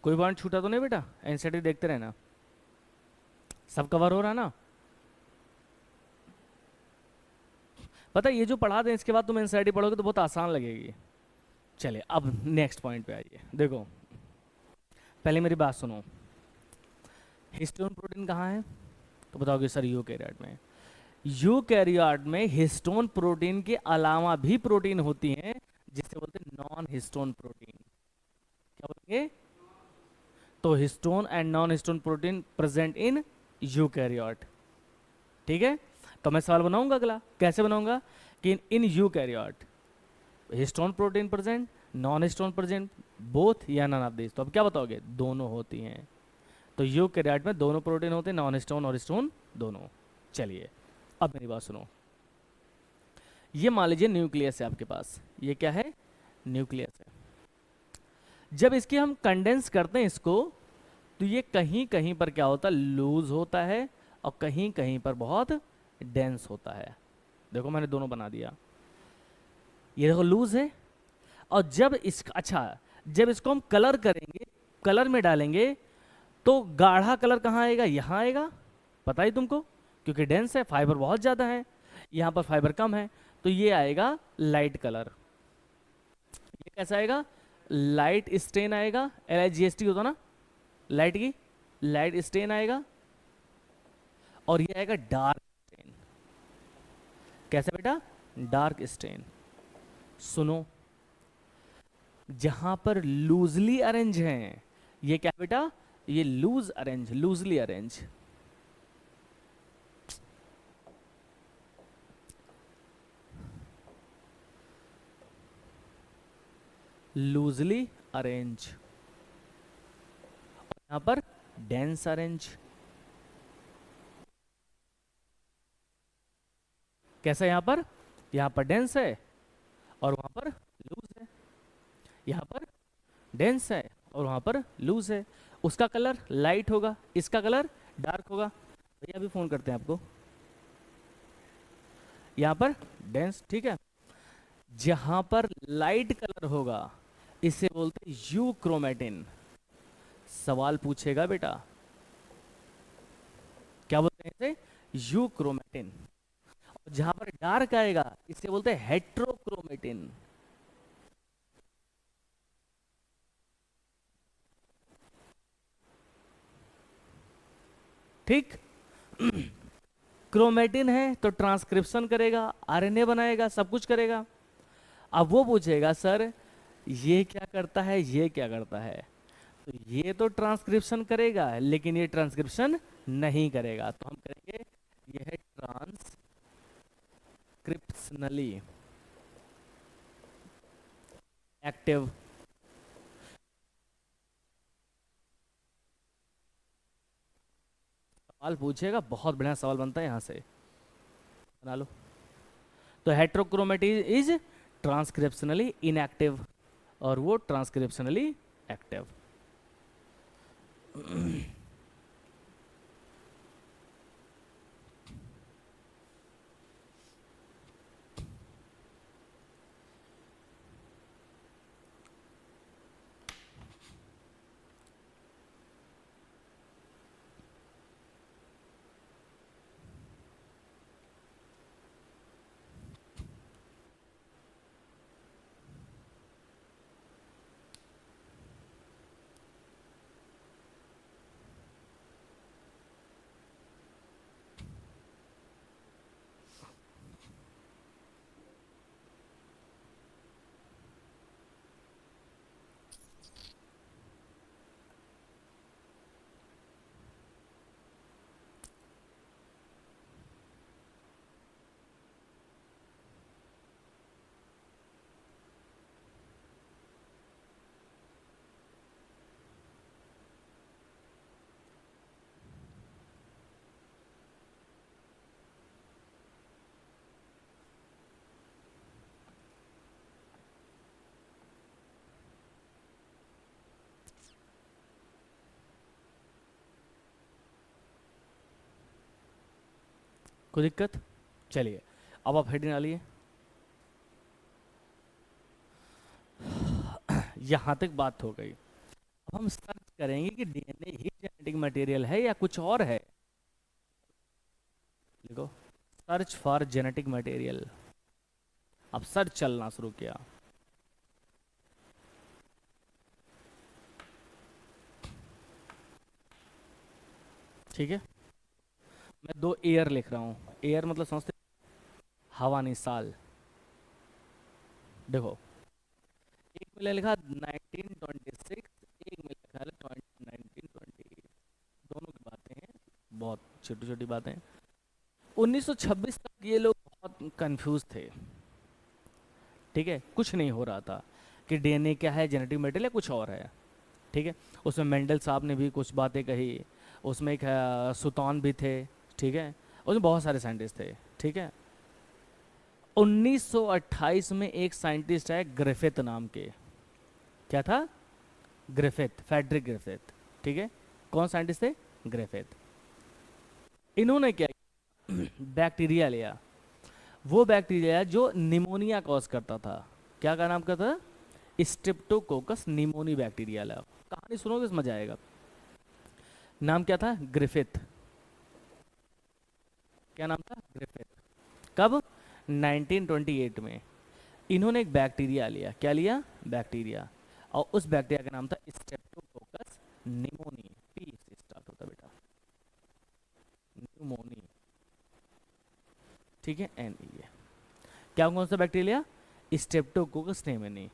कोई पॉइंट छूटा तो नहीं बेटा? एनसीईआरटी देखते रहना, सब कवर हो रहा ना? पता है ये जो पढ़ा दें इसके बाद तुम एनसीईआरटी पढ़ोगे तो बहुत आसान लगेगी। चलिए अब नेक्स्ट पॉइंट पे आइए। देखो पहले मेरी बात सुनो, हिस्टोन प्रोटीन कहाँ है? तो बताओगे सर यूकैरियोट में। यूकैरियोट में हिस्टोन प्रोटीन के अलावा भी प्रोटीन होती हैं जिसे बोलते हैं नॉन हिस्टोन प्रोटीन। क्या बोलेंगे? तो histone and non histone protein present in eukaryote. ठीक है, तो मैं सवाल बनाऊंगा अगला, कैसे बनाऊंगा कि इन eukaryote histone protein present, non histone present, both या नन ऑफ दिस। तो अब क्या बताओगे? दोनों होती हैं। तो यूकैरियोट में दोनों प्रोटीन होते हैं, नॉन हिस्टोन और हिस्टोन दोनों। चलिए अब मेरी बात सुनो, ये मान लीजिए न्यूक्लियस है आपके पास, ये क्या है? न्यूक्लियस है। जब इसके हम कंडेंस करते हैं इसको, तो ये कहीं कहीं पर क्या होता है? लूज होता है, और कहीं कहीं पर बहुत डेंस होता है। देखो मैंने दोनों बना दिया, ये देखो लूज है, और जब इस अच्छा, जब इसको हम कलर करेंगे, कलर में डालेंगे, तो गाढ़ा कलर कहाँ आएगा? यहाँ आएगा, पता ही तुमको, क्योंकि डेंस है, फाइबर बहुत ज़्यादा है, यहाँ पर फाइबर कम है, तो ये आएगा लाइट कलर। ये कैसा आएगा? लाइट स्टेन आएगा, LIGST होता ना, लाइट की लाइट स्टेन आएगा। और ये आएगा डार्क स्टेन। कैसे बेटा? Dark stain. सुनो, जहां पर लूजली अरेंज हैं, ये क्या बेटा? ये loose arrange, loosely arrange. Loosely arrange, यहां पर डेंस अरेंज। कैसा? यहां पर डेंस है और वहां पर लूज है, यहां पर डेंस है और वहां पर लूज है। उसका कलर लाइट होगा, इसका कलर डार्क होगा। भैया अभी फोन करते हैं आपको। यहाँ पर डेंस, ठीक है। जहां पर लाइट कलर होगा इसे बोलते हैं यू क्रोमेटिन। सवाल पूछेगा बेटा, क्या बोलते हैं इसे? You chromatin. जहां पर डार्क आएगा इसे बोलते हैं हेट्रोक्रोमेटिन। ठीक। क्रोमेटिन है तो ट्रांसक्रिप्शन करेगा, RNA बनाएगा, सब कुछ करेगा। अब वो पूछेगा सर ये क्या करता है, ये क्या करता है? तो ये तो ट्रांसक्रिप्शन करेगा लेकिन ये ट्रांसक्रिप्शन नहीं करेगा, तो हम करेंगे ये है ट्रांसक्रिप्शनली एक्टिव। सवाल पूछेगा, बहुत बढ़िया सवाल बनता है, यहाँ से बना लो। तो हेट्रोक्रोमेटिन इज ट्रांसक्रिप्शनली इनएक्टिव और वो ट्रांसक्रिप्शनली एक्टिव। कोई दिक्कत? चलिए अब आप हेडिंग डालिए। यहाँ तक बात हो गई। अब हम सर्च करेंगे कि डीएनए ही जेनेटिक मटेरियल है या कुछ और है। देखो, सर्च फॉर जेनेटिक मटेरियल। अब सर्च चलना शुरू किया। ठीक है, मैं 2 एयर लिख रहा हूँ। एयर मतलब समझते, हवा नहीं, साल। देखो, एक में लिखा 1926, एक में लिखा है 1920। दोनों की बातें हैं, बहुत छोटी छोटी बातें। 1926 तक ये लोग बहुत कंफ्यूज थे। ठीक है, कुछ नहीं हो रहा था कि डीएनए क्या है, जेनेटिक मटेरियल या कुछ और है। ठीक है, उसमें मेंडल साहब ने भी कुछ बातें कही। उसमें एक सुल्तान भी थे। ठीक है, उसमें बहुत सारे साइंटिस्ट थे। ठीक है, 1928 में एक साइंटिस्ट है ग्रिफिथ नाम के। क्या था? Griffith, Frederick Griffith. ठीक है, कौन साइंटिस्ट थे? ग्रिफिथ। इन्होंने क्या बैक्टीरिया लिया, वो बैक्टीरिया जो निमोनिया कॉज करता था। क्या का नाम का था? स्ट्रेप्टोकोकस निमोनी बैक्टीरिया लिया। कहानी सुनोगे तो मजा आएगा। नाम क्या था? ग्रिफिथ। क्या नाम था? ग्रिफिथ। कब? 1928 में इन्होंने एक बैक्टीरिया लिया। क्या लिया? बैक्टीरिया। और उस बैक्टीरिया का नाम था स्ट्रेप्टोकोकस निमोनी। पी से स्टार्ट होता बेटा, निमोनी। ठीक है, एन ई है। क्या कौन सा बैक्टीरिया? Streptococcus pneumoniae.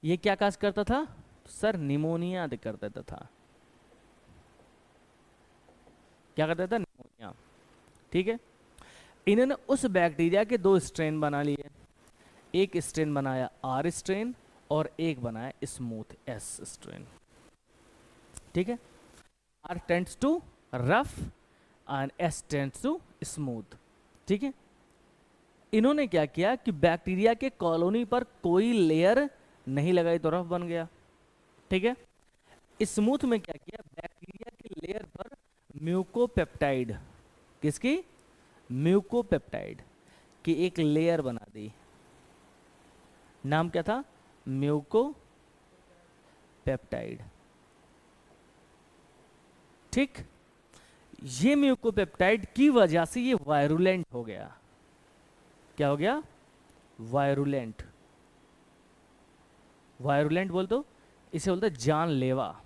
ये क्या काज करता था? सर निमोनिया कर देता था। क्या करता था? निमोनिया। ठीक है, इन्होंने उस बैक्टीरिया के 2 स्ट्रेन बना लिए। एक स्ट्रेन बनाया आर स्ट्रेन और एक बनाया स्मूथ एस स्ट्रेन। ठीक है, R tends to rough and S tends to smooth. ठीक है, इन्होंने क्या किया कि बैक्टीरिया के कॉलोनी पर कोई लेयर नहीं लगाई तो रफ बन गया। ठीक है, स्मूथ में क्या किया? बैक्टीरिया के लेयर पर म्यूकोपेप्टाइड, किसकी? म्यूकोपेप्टाइड की एक लेयर बना दी। नाम क्या था? म्यूकोपेप्टाइड। ठीक, ये म्यूकोपेप्टाइड की वजह से ये वायरुलेंट हो गया। क्या हो गया? वायरुलेंट। वायरुलेंट बोल तो इसे बोलते जानलेवा।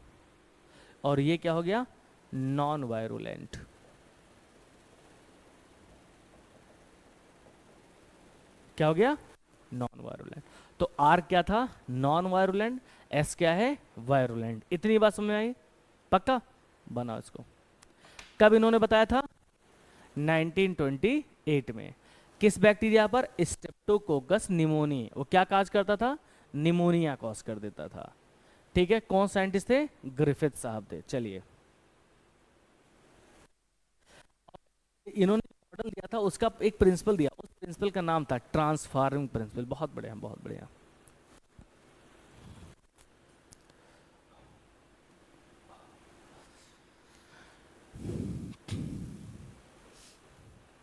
और ये क्या हो गया? Non virulent. क्या हो गया? Non virulent. तो आर क्या था? Non virulent. एस क्या है? वायरुलेंट। इतनी बात समझ में आई? पक्का? बनाओ इसको। कब इन्होंने बताया था? 1928 में। किस बैक्टीरिया पर? Streptococcus pneumoniae. वो क्या काज करता था? निमोनिया कॉज कर देता था। ठीक है, कौन साइंटिस्ट थे? ग्रिफिथ साहब थे। चलिए, इन्होंने मॉडल दिया था, उसका एक प्रिंसिपल दिया। उस प्रिंसिपल का नाम था ट्रांसफॉर्मिंग प्रिंसिपल। बहुत बढ़िया, बहुत बढ़िया।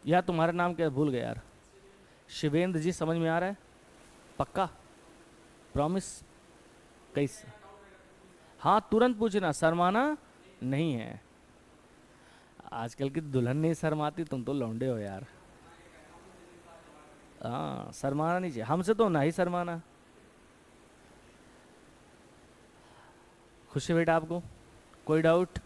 यार तुम्हारा नाम क्या? भूल गया यार। शिवेंद्र जी, समझ में आ रहा है? पक्का? प्रॉमिस? कैसे? हाँ, तुरंत पूछना, शर्माना नहीं है। आजकल की दुल्हन नहीं शर्माती, तुम तो लौंडे हो यार। हाँ, शर्माना नहीं चाहिए, हमसे तो ना ही शर्माना। खुश है बेटा आपको? कोई डाउट?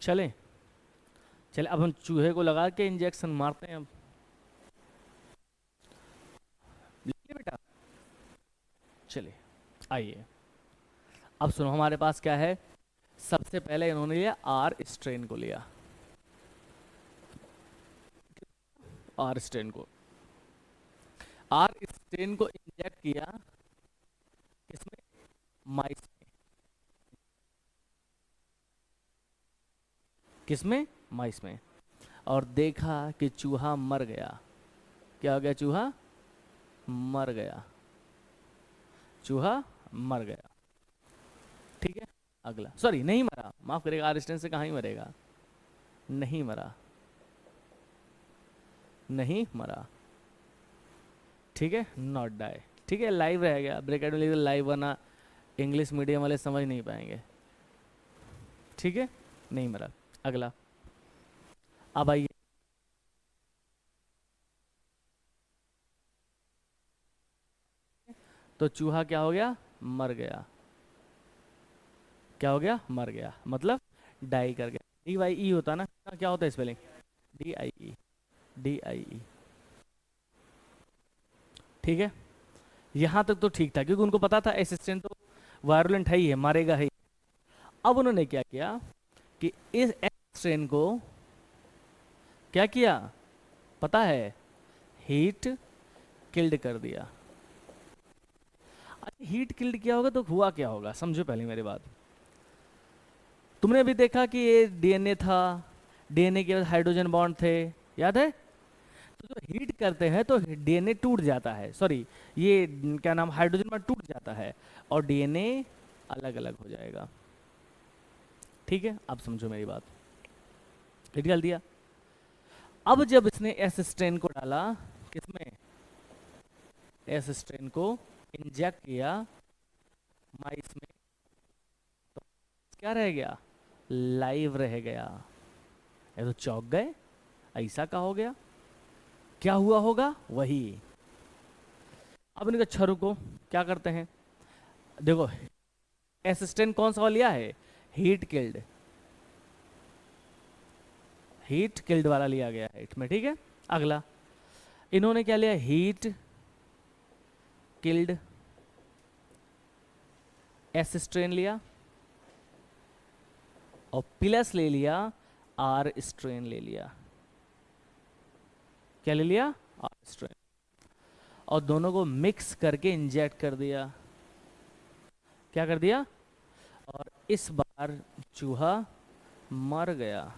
चलें? चले अब हम चूहे को लगा के इंजेक्शन मारते हैं। अब लिखिए बेटा, चलिए आइए अब सुनो, हमारे पास क्या है। सबसे पहले इन्होंने लिया आर स्ट्रेन को लिया, आर स्ट्रेन को, आर स्ट्रेन को इंजेक्ट किया किसमें, माइस में, किसमें, माइस में, और देखा कि चूहा मर गया। क्या हो गया, चूहा मर गया, चूहा मर गया। ठीक है, अगला, सॉरी नहीं मरा, माफ करेगा, आर स्ट्रेन से कहाँ ही मरेगा, नहीं मरा, नहीं मरा। ठीक है, नॉट डाई। ठीक है, लाइव रह गया, ब्रैकेट में लिख दो लाइव, वरना इंग्लिश मीडियम वाले समझ नहीं पाएंगे। ठीक है, नहीं मरा। अगला, अब आइए, तो चूहा क्या हो गया, मर गया। क्या हो गया, मर गया, मतलब डाई कर गया। डी वाई ई होता ना, क्या होता है spelling, D I E, D I E. ठीक है, यहां तक तो ठीक था, क्योंकि उनको पता था असिस्टेंट तो वायरुलेंट है ही है, मारेगा ही। अब उन्होंने क्या किया कि इस स्ट्रेन को क्या किया, पता है, हीट किल्ड कर दिया। अच्छा, हीट किल्ड किया होगा तो हुआ क्या होगा, समझो पहले मेरी बात। तुमने अभी देखा कि ये डीएनए था, डीएनए के बाद हाइड्रोजन बॉन्ड थे, याद है। तो जो हीट करते हैं तो डीएनए टूट जाता है, सॉरी ये क्या नाम, हाइड्रोजन बॉन्ड टूट जाता है और डीएनए अलग अलग हो जाएगा। ठीक है, अब समझो मेरी बात, हीट कर दिया। अब जब इसने एस स्ट्रेन को डाला, किसमें, एस स्ट्रेन को इंजेक्ट किया माइस में, तो क्या रह गया, लाइव रह गया। ये तो चौंक गए, ऐसा का हो गया, क्या हुआ होगा वही। अब इनका छरू को क्या करते हैं, देखो असिस्टेंट कौन सा वाला लिया है, हीट किल्ड, हीट किल्ड वाला लिया गया है इसमें। ठीक है, अगला इन्होंने क्या लिया, हीट किल्ड एस स्ट्रेन लिया, और प्लस ले लिया आर स्ट्रेन ले लिया। क्या ले लिया, आर स्ट्रेन, और दोनों को मिक्स करके इंजेक्ट कर दिया। क्या कर दिया, और इस बार चूहा मर गया।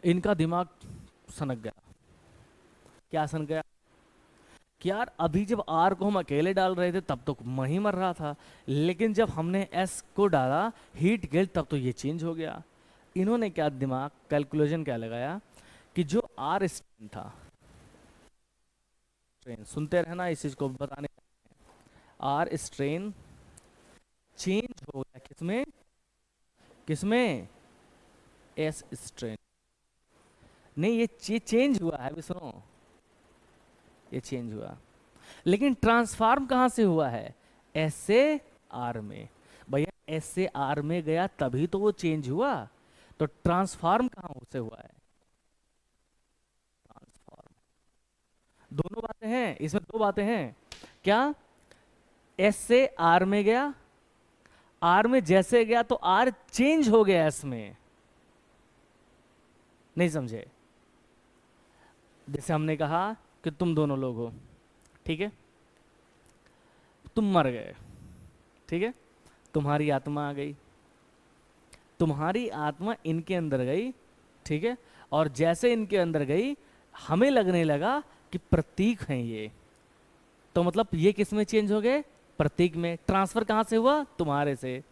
इनका दिमाग सनक गया। क्या सनक गया कि यार अभी जब आर को हम अकेले डाल रहे थे तब तो मैं ही मर रहा था, लेकिन जब हमने एस को डाला हीट गेल तब तो ये चेंज हो गया। इन्होंने क्या दिमाग कैलकुलेशन क्या लगाया कि जो आर स्ट्रेन था, स्ट्रेन सुनते रहना इस चीज को बताने, आर स्ट्रेन चेंज हो गया किसमें, किसमें, एस स्ट्रेन। नहीं ये चेंज हुआ है, अभी सुनो, ये चेंज हुआ, लेकिन ट्रांसफॉर्म कहां से हुआ है, एस से आर में। भैया एस से आर में गया तभी तो वो चेंज हुआ, तो ट्रांसफॉर्म कहां से हुआ है, ट्रांसफॉर्म। दोनों बातें हैं इसमें, दो बातें हैं, क्या, एस से आर में गया, आर में जैसे गया तो आर चेंज हो गया एस में, नहीं समझे। जैसे हमने कहा कि तुम दोनों लोग हो, ठीक है, तुम मर गए, ठीक है, तुम्हारी आत्मा आ गई, तुम्हारी आत्मा इनके अंदर गई, ठीक है, और जैसे इनके अंदर गई हमें लगने लगा कि प्रतीक हैं ये, तो मतलब ये किस में चेंज हो गए, प्रतीक में। ट्रांसफर कहां से हुआ, तुम्हारे से।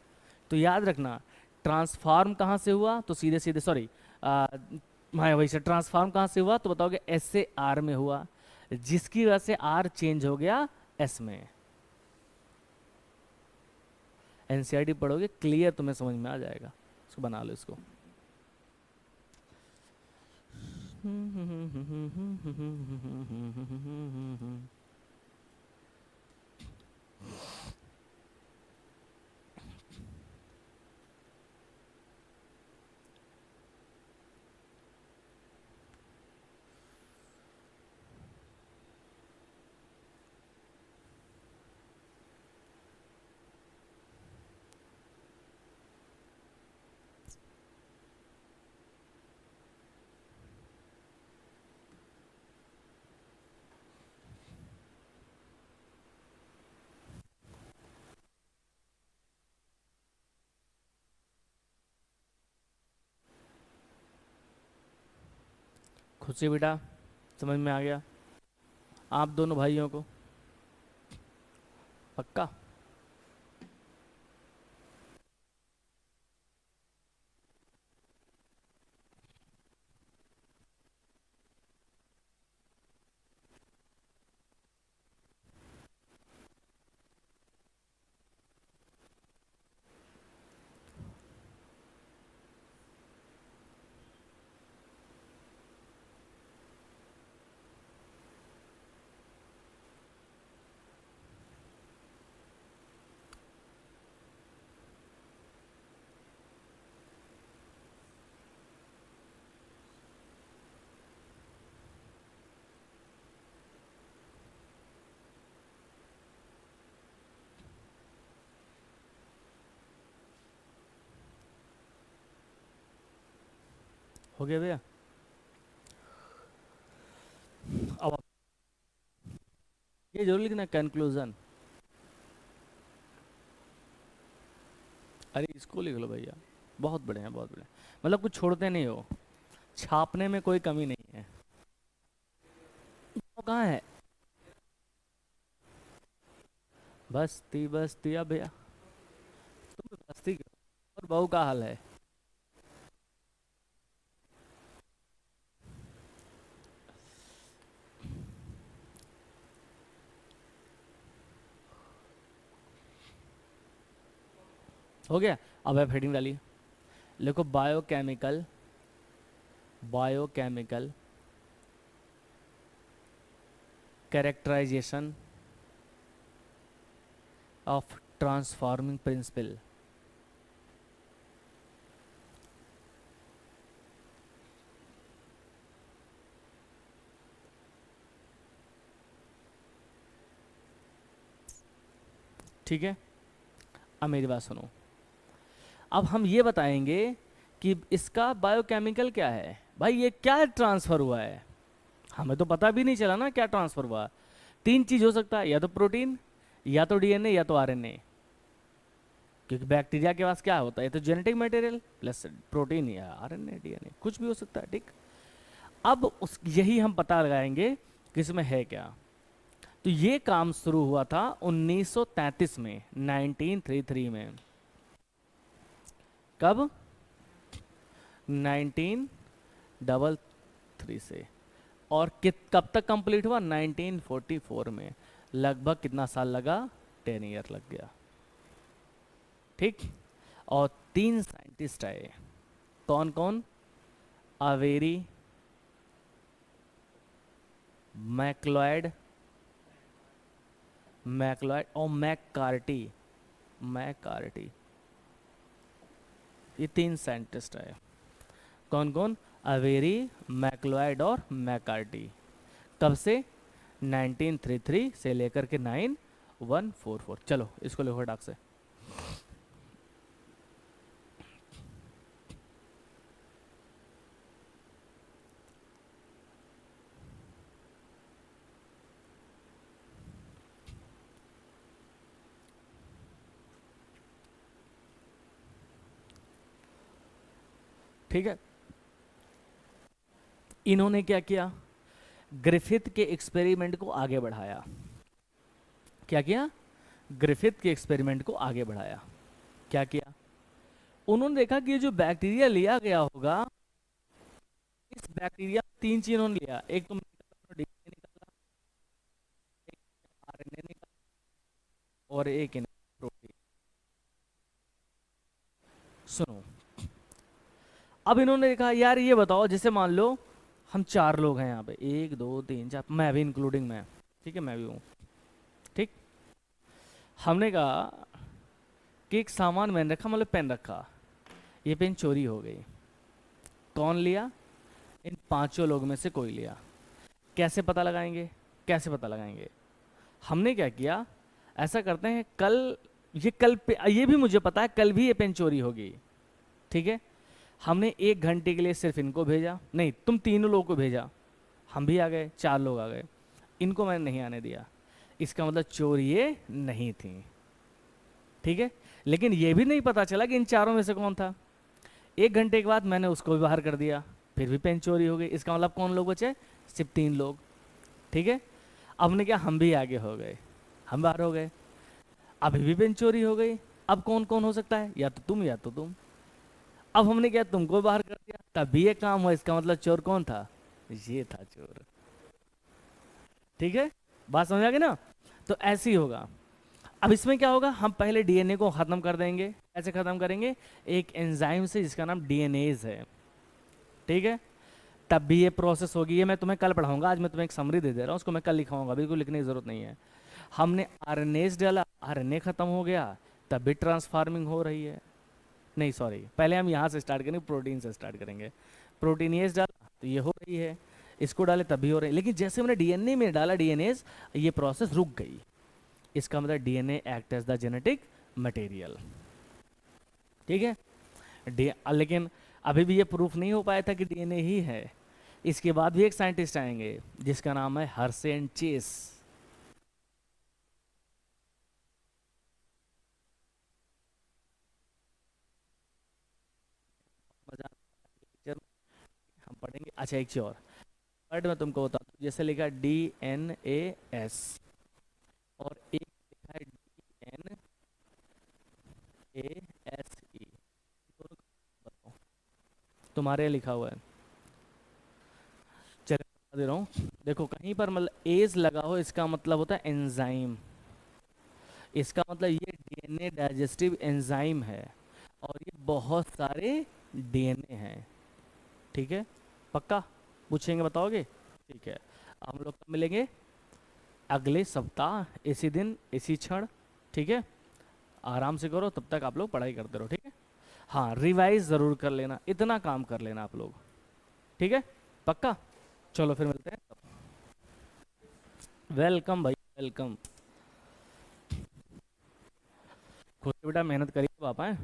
तो याद रखना, ट्रांसफॉर्म कहां से हुआ, तो सीधे सीधे सॉरी हाँ वही से, ट्रांसफॉर्म कहां से हुआ तो बताओगे एस से आर में हुआ, जिसकी वजह से आर चेंज हो गया एस में। एनसीईआरटी पढ़ोगे क्लियर तुम्हें समझ में आ जाएगा, इसको बना लो इसको। खुशी बेटा, समझ में आ गया आप दोनों भाइयों को? पक्का? हो गया भैया? अब ये जरूर लिखना कंक्लूजन। अरे इसको लिख लो भैया, बहुत बढ़िया बहुत बढ़िया, मतलब कुछ छोड़ते नहीं हो, छापने में कोई कमी नहीं है। वो कहाँ है? बस्ती बस्ती अब भैया, तुम बस्ती क्यों? और बहू का हाल है? हो गया? अब आप हेडिंग डालिए, लिखो biochemical, biochemical characterization of transforming principle. ठीक है, अब मेरी बात सुनो। अब हम ये बताएंगे कि इसका बायोकेमिकल क्या है। भाई ये क्या ट्रांसफर हुआ है, हमें तो पता भी नहीं चला ना क्या ट्रांसफर हुआ। तीन चीज हो सकता है, या तो प्रोटीन, या तो डीएनए, या तो आरएनए। क्योंकि बैक्टीरिया के पास क्या होता है, तो जेनेटिक मटेरियल प्लस प्रोटीन या आरएनए डीएनए, कुछ भी हो सकता है। ठीक, अब उस यही हम पता लगाएंगे कि इसमें है क्या। तो ये काम शुरू हुआ था 1933 में, 1933 में। कब? 1933 से। और कब तक कंप्लीट हुआ? 1944 में। लगभग कितना साल लगा? 10 ईयर लग गया। ठीक, और तीन साइंटिस्ट आए। कौन कौन? अवेरी, मैक्लॉयड, मैक्लॉयड और मैककार्टी, मैककार्टी, ये तीन साइंटिस्ट आए। कौन कौन? अवेरी, मैक्लॉयड और मैककार्टी। कब से? 1933 से लेकर के 9144। चलो इसको लिखो डाक से। ठीक है, इन्होंने क्या किया? ग्रिफिथ के एक्सपेरिमेंट को आगे बढ़ाया। क्या किया? ग्रिफिथ के एक्सपेरिमेंट को आगे बढ़ाया। क्या किया? उन्होंने देखा कि ये जो बैक्टीरिया लिया गया होगा, इस बैक्टीरिया में तीन चीज उन्होंने लिया। एक तो डीएनए निकाला, एक आरएनए निकाला, और एक प्रोटीन। सुनो, अब इन्होंने देखा यार ये बताओ, जैसे मान लो हम चार लोग हैं यहाँ पे, एक दो तीन चार, मैं भी इंक्लूडिंग मैं, ठीक है मैं भी हूँ। ठीक, हमने कहा कि एक सामान मैंने रखा, मतलब पेन रखा, ये पेन चोरी हो गई। कौन लिया? इन पांचों लोग में से कोई लिया। कैसे पता लगाएंगे? कैसे पता लगाएंगे? हमने क्या किया, ऐसा करते हैं, कल पे ये भी मुझे पता है कल भी ये पेन चोरी होगी। ठीक है, हमने 1 घंटे के लिए सिर्फ इनको भेजा, नहीं तुम तीनों लोगों को भेजा, हम भी आ गए, 4 लोग आ गए, इनको मैंने नहीं आने दिया। इसका मतलब चोर ये नहीं थी। ठीक है, लेकिन ये भी नहीं पता चला कि इन चारों में से कौन था। 1 घंटे के बाद मैंने उसको भी बाहर कर दिया, फिर भी पेन चोरी हो गई, इसका मतलब कौन लोग बचे? सिर्फ 3 लोग। ठीक है, अब हमने क्या, हम भी आगे हो गए, हम बाहर हो गए, अभी भी पेन चोरी हो गई। अब कौन कौन हो सकता है? या तो तुम या तो तुम। अब हमने क्या, तुमको बाहर कर दिया, तब भी ये काम हुआ, इसका मतलब चोर कौन था? ये था चोर। ठीक है, बात समझ आ गई ना? तो ऐसे ही होगा। अब इसमें क्या होगा, हम पहले डीएनए को खत्म कर देंगे। कैसे खत्म करेंगे? एक एंजाइम से जिसका नाम डीएनएज है। ठीक है, तब भी ये प्रोसेस होगी, ये मैं तुम्हें कल पढ़ाऊंगा, आज मैं तुम्हें एक समरी दे दे रहा हूँ, उसको मैं कल लिखाऊंगा, बिल्कुल लिखने की जरूरत नहीं है। हमने आरएनएज डाला, आरएनए खत्म हो गया, तब भी ट्रांसफार्मिंग हो रही है। नहीं सॉरी, पहले हम यहाँ से स्टार्ट करेंगे, प्रोटीन से स्टार्ट करेंगे। प्रोटीनेज डाला तो ये हो रही है, इसको डाले तब भी हो रही है, लेकिन जैसे हमने डीएनए में डाला डीएनएज, ये प्रोसेस रुक गई। इसका मतलब DNA act as the genetic material. ठीक है, लेकिन अभी भी ये प्रूफ नहीं हो पाया था कि डीएनए ही है। इसके बाद भी एक साइंटिस्ट आएंगे जिसका नाम है हर्से एंड चेस। मजा चलो, हम पढ़ेंगे। अच्छा एक चीज और वर्ड मैं तुमको बता दूं, जैसे लिखा डीएनएएस और एक लिखा है डीएनएएसई, दोनों का बताओ, तुम्हारे यहाँ लिखा हुआ है। चलो बता दे रहा हूँ, देखो कहीं पर मतलब एज लगा हो, इसका मतलब होता है एंजाइम। इसका मतलब ये डीएनए डाइजेस्टिव एंजाइम है, और ये बहुत सारे डीएनए हैं। ठीक है, पक्का? पूछेंगे, बताओगे? ठीक है, हम लोग कब मिलेंगे? अगले सप्ताह इसी दिन इसी क्षण। ठीक है, आराम से करो, तब तक आप लोग पढ़ाई करते रहो। ठीक है, हाँ रिवाइज ज़रूर कर लेना, इतना काम कर लेना आप लोग। ठीक है, पक्का? चलो फिर मिलते हैं। वेलकम भाई, वेलकम। खुद से बेटा मेहनत करिए पापा हैं।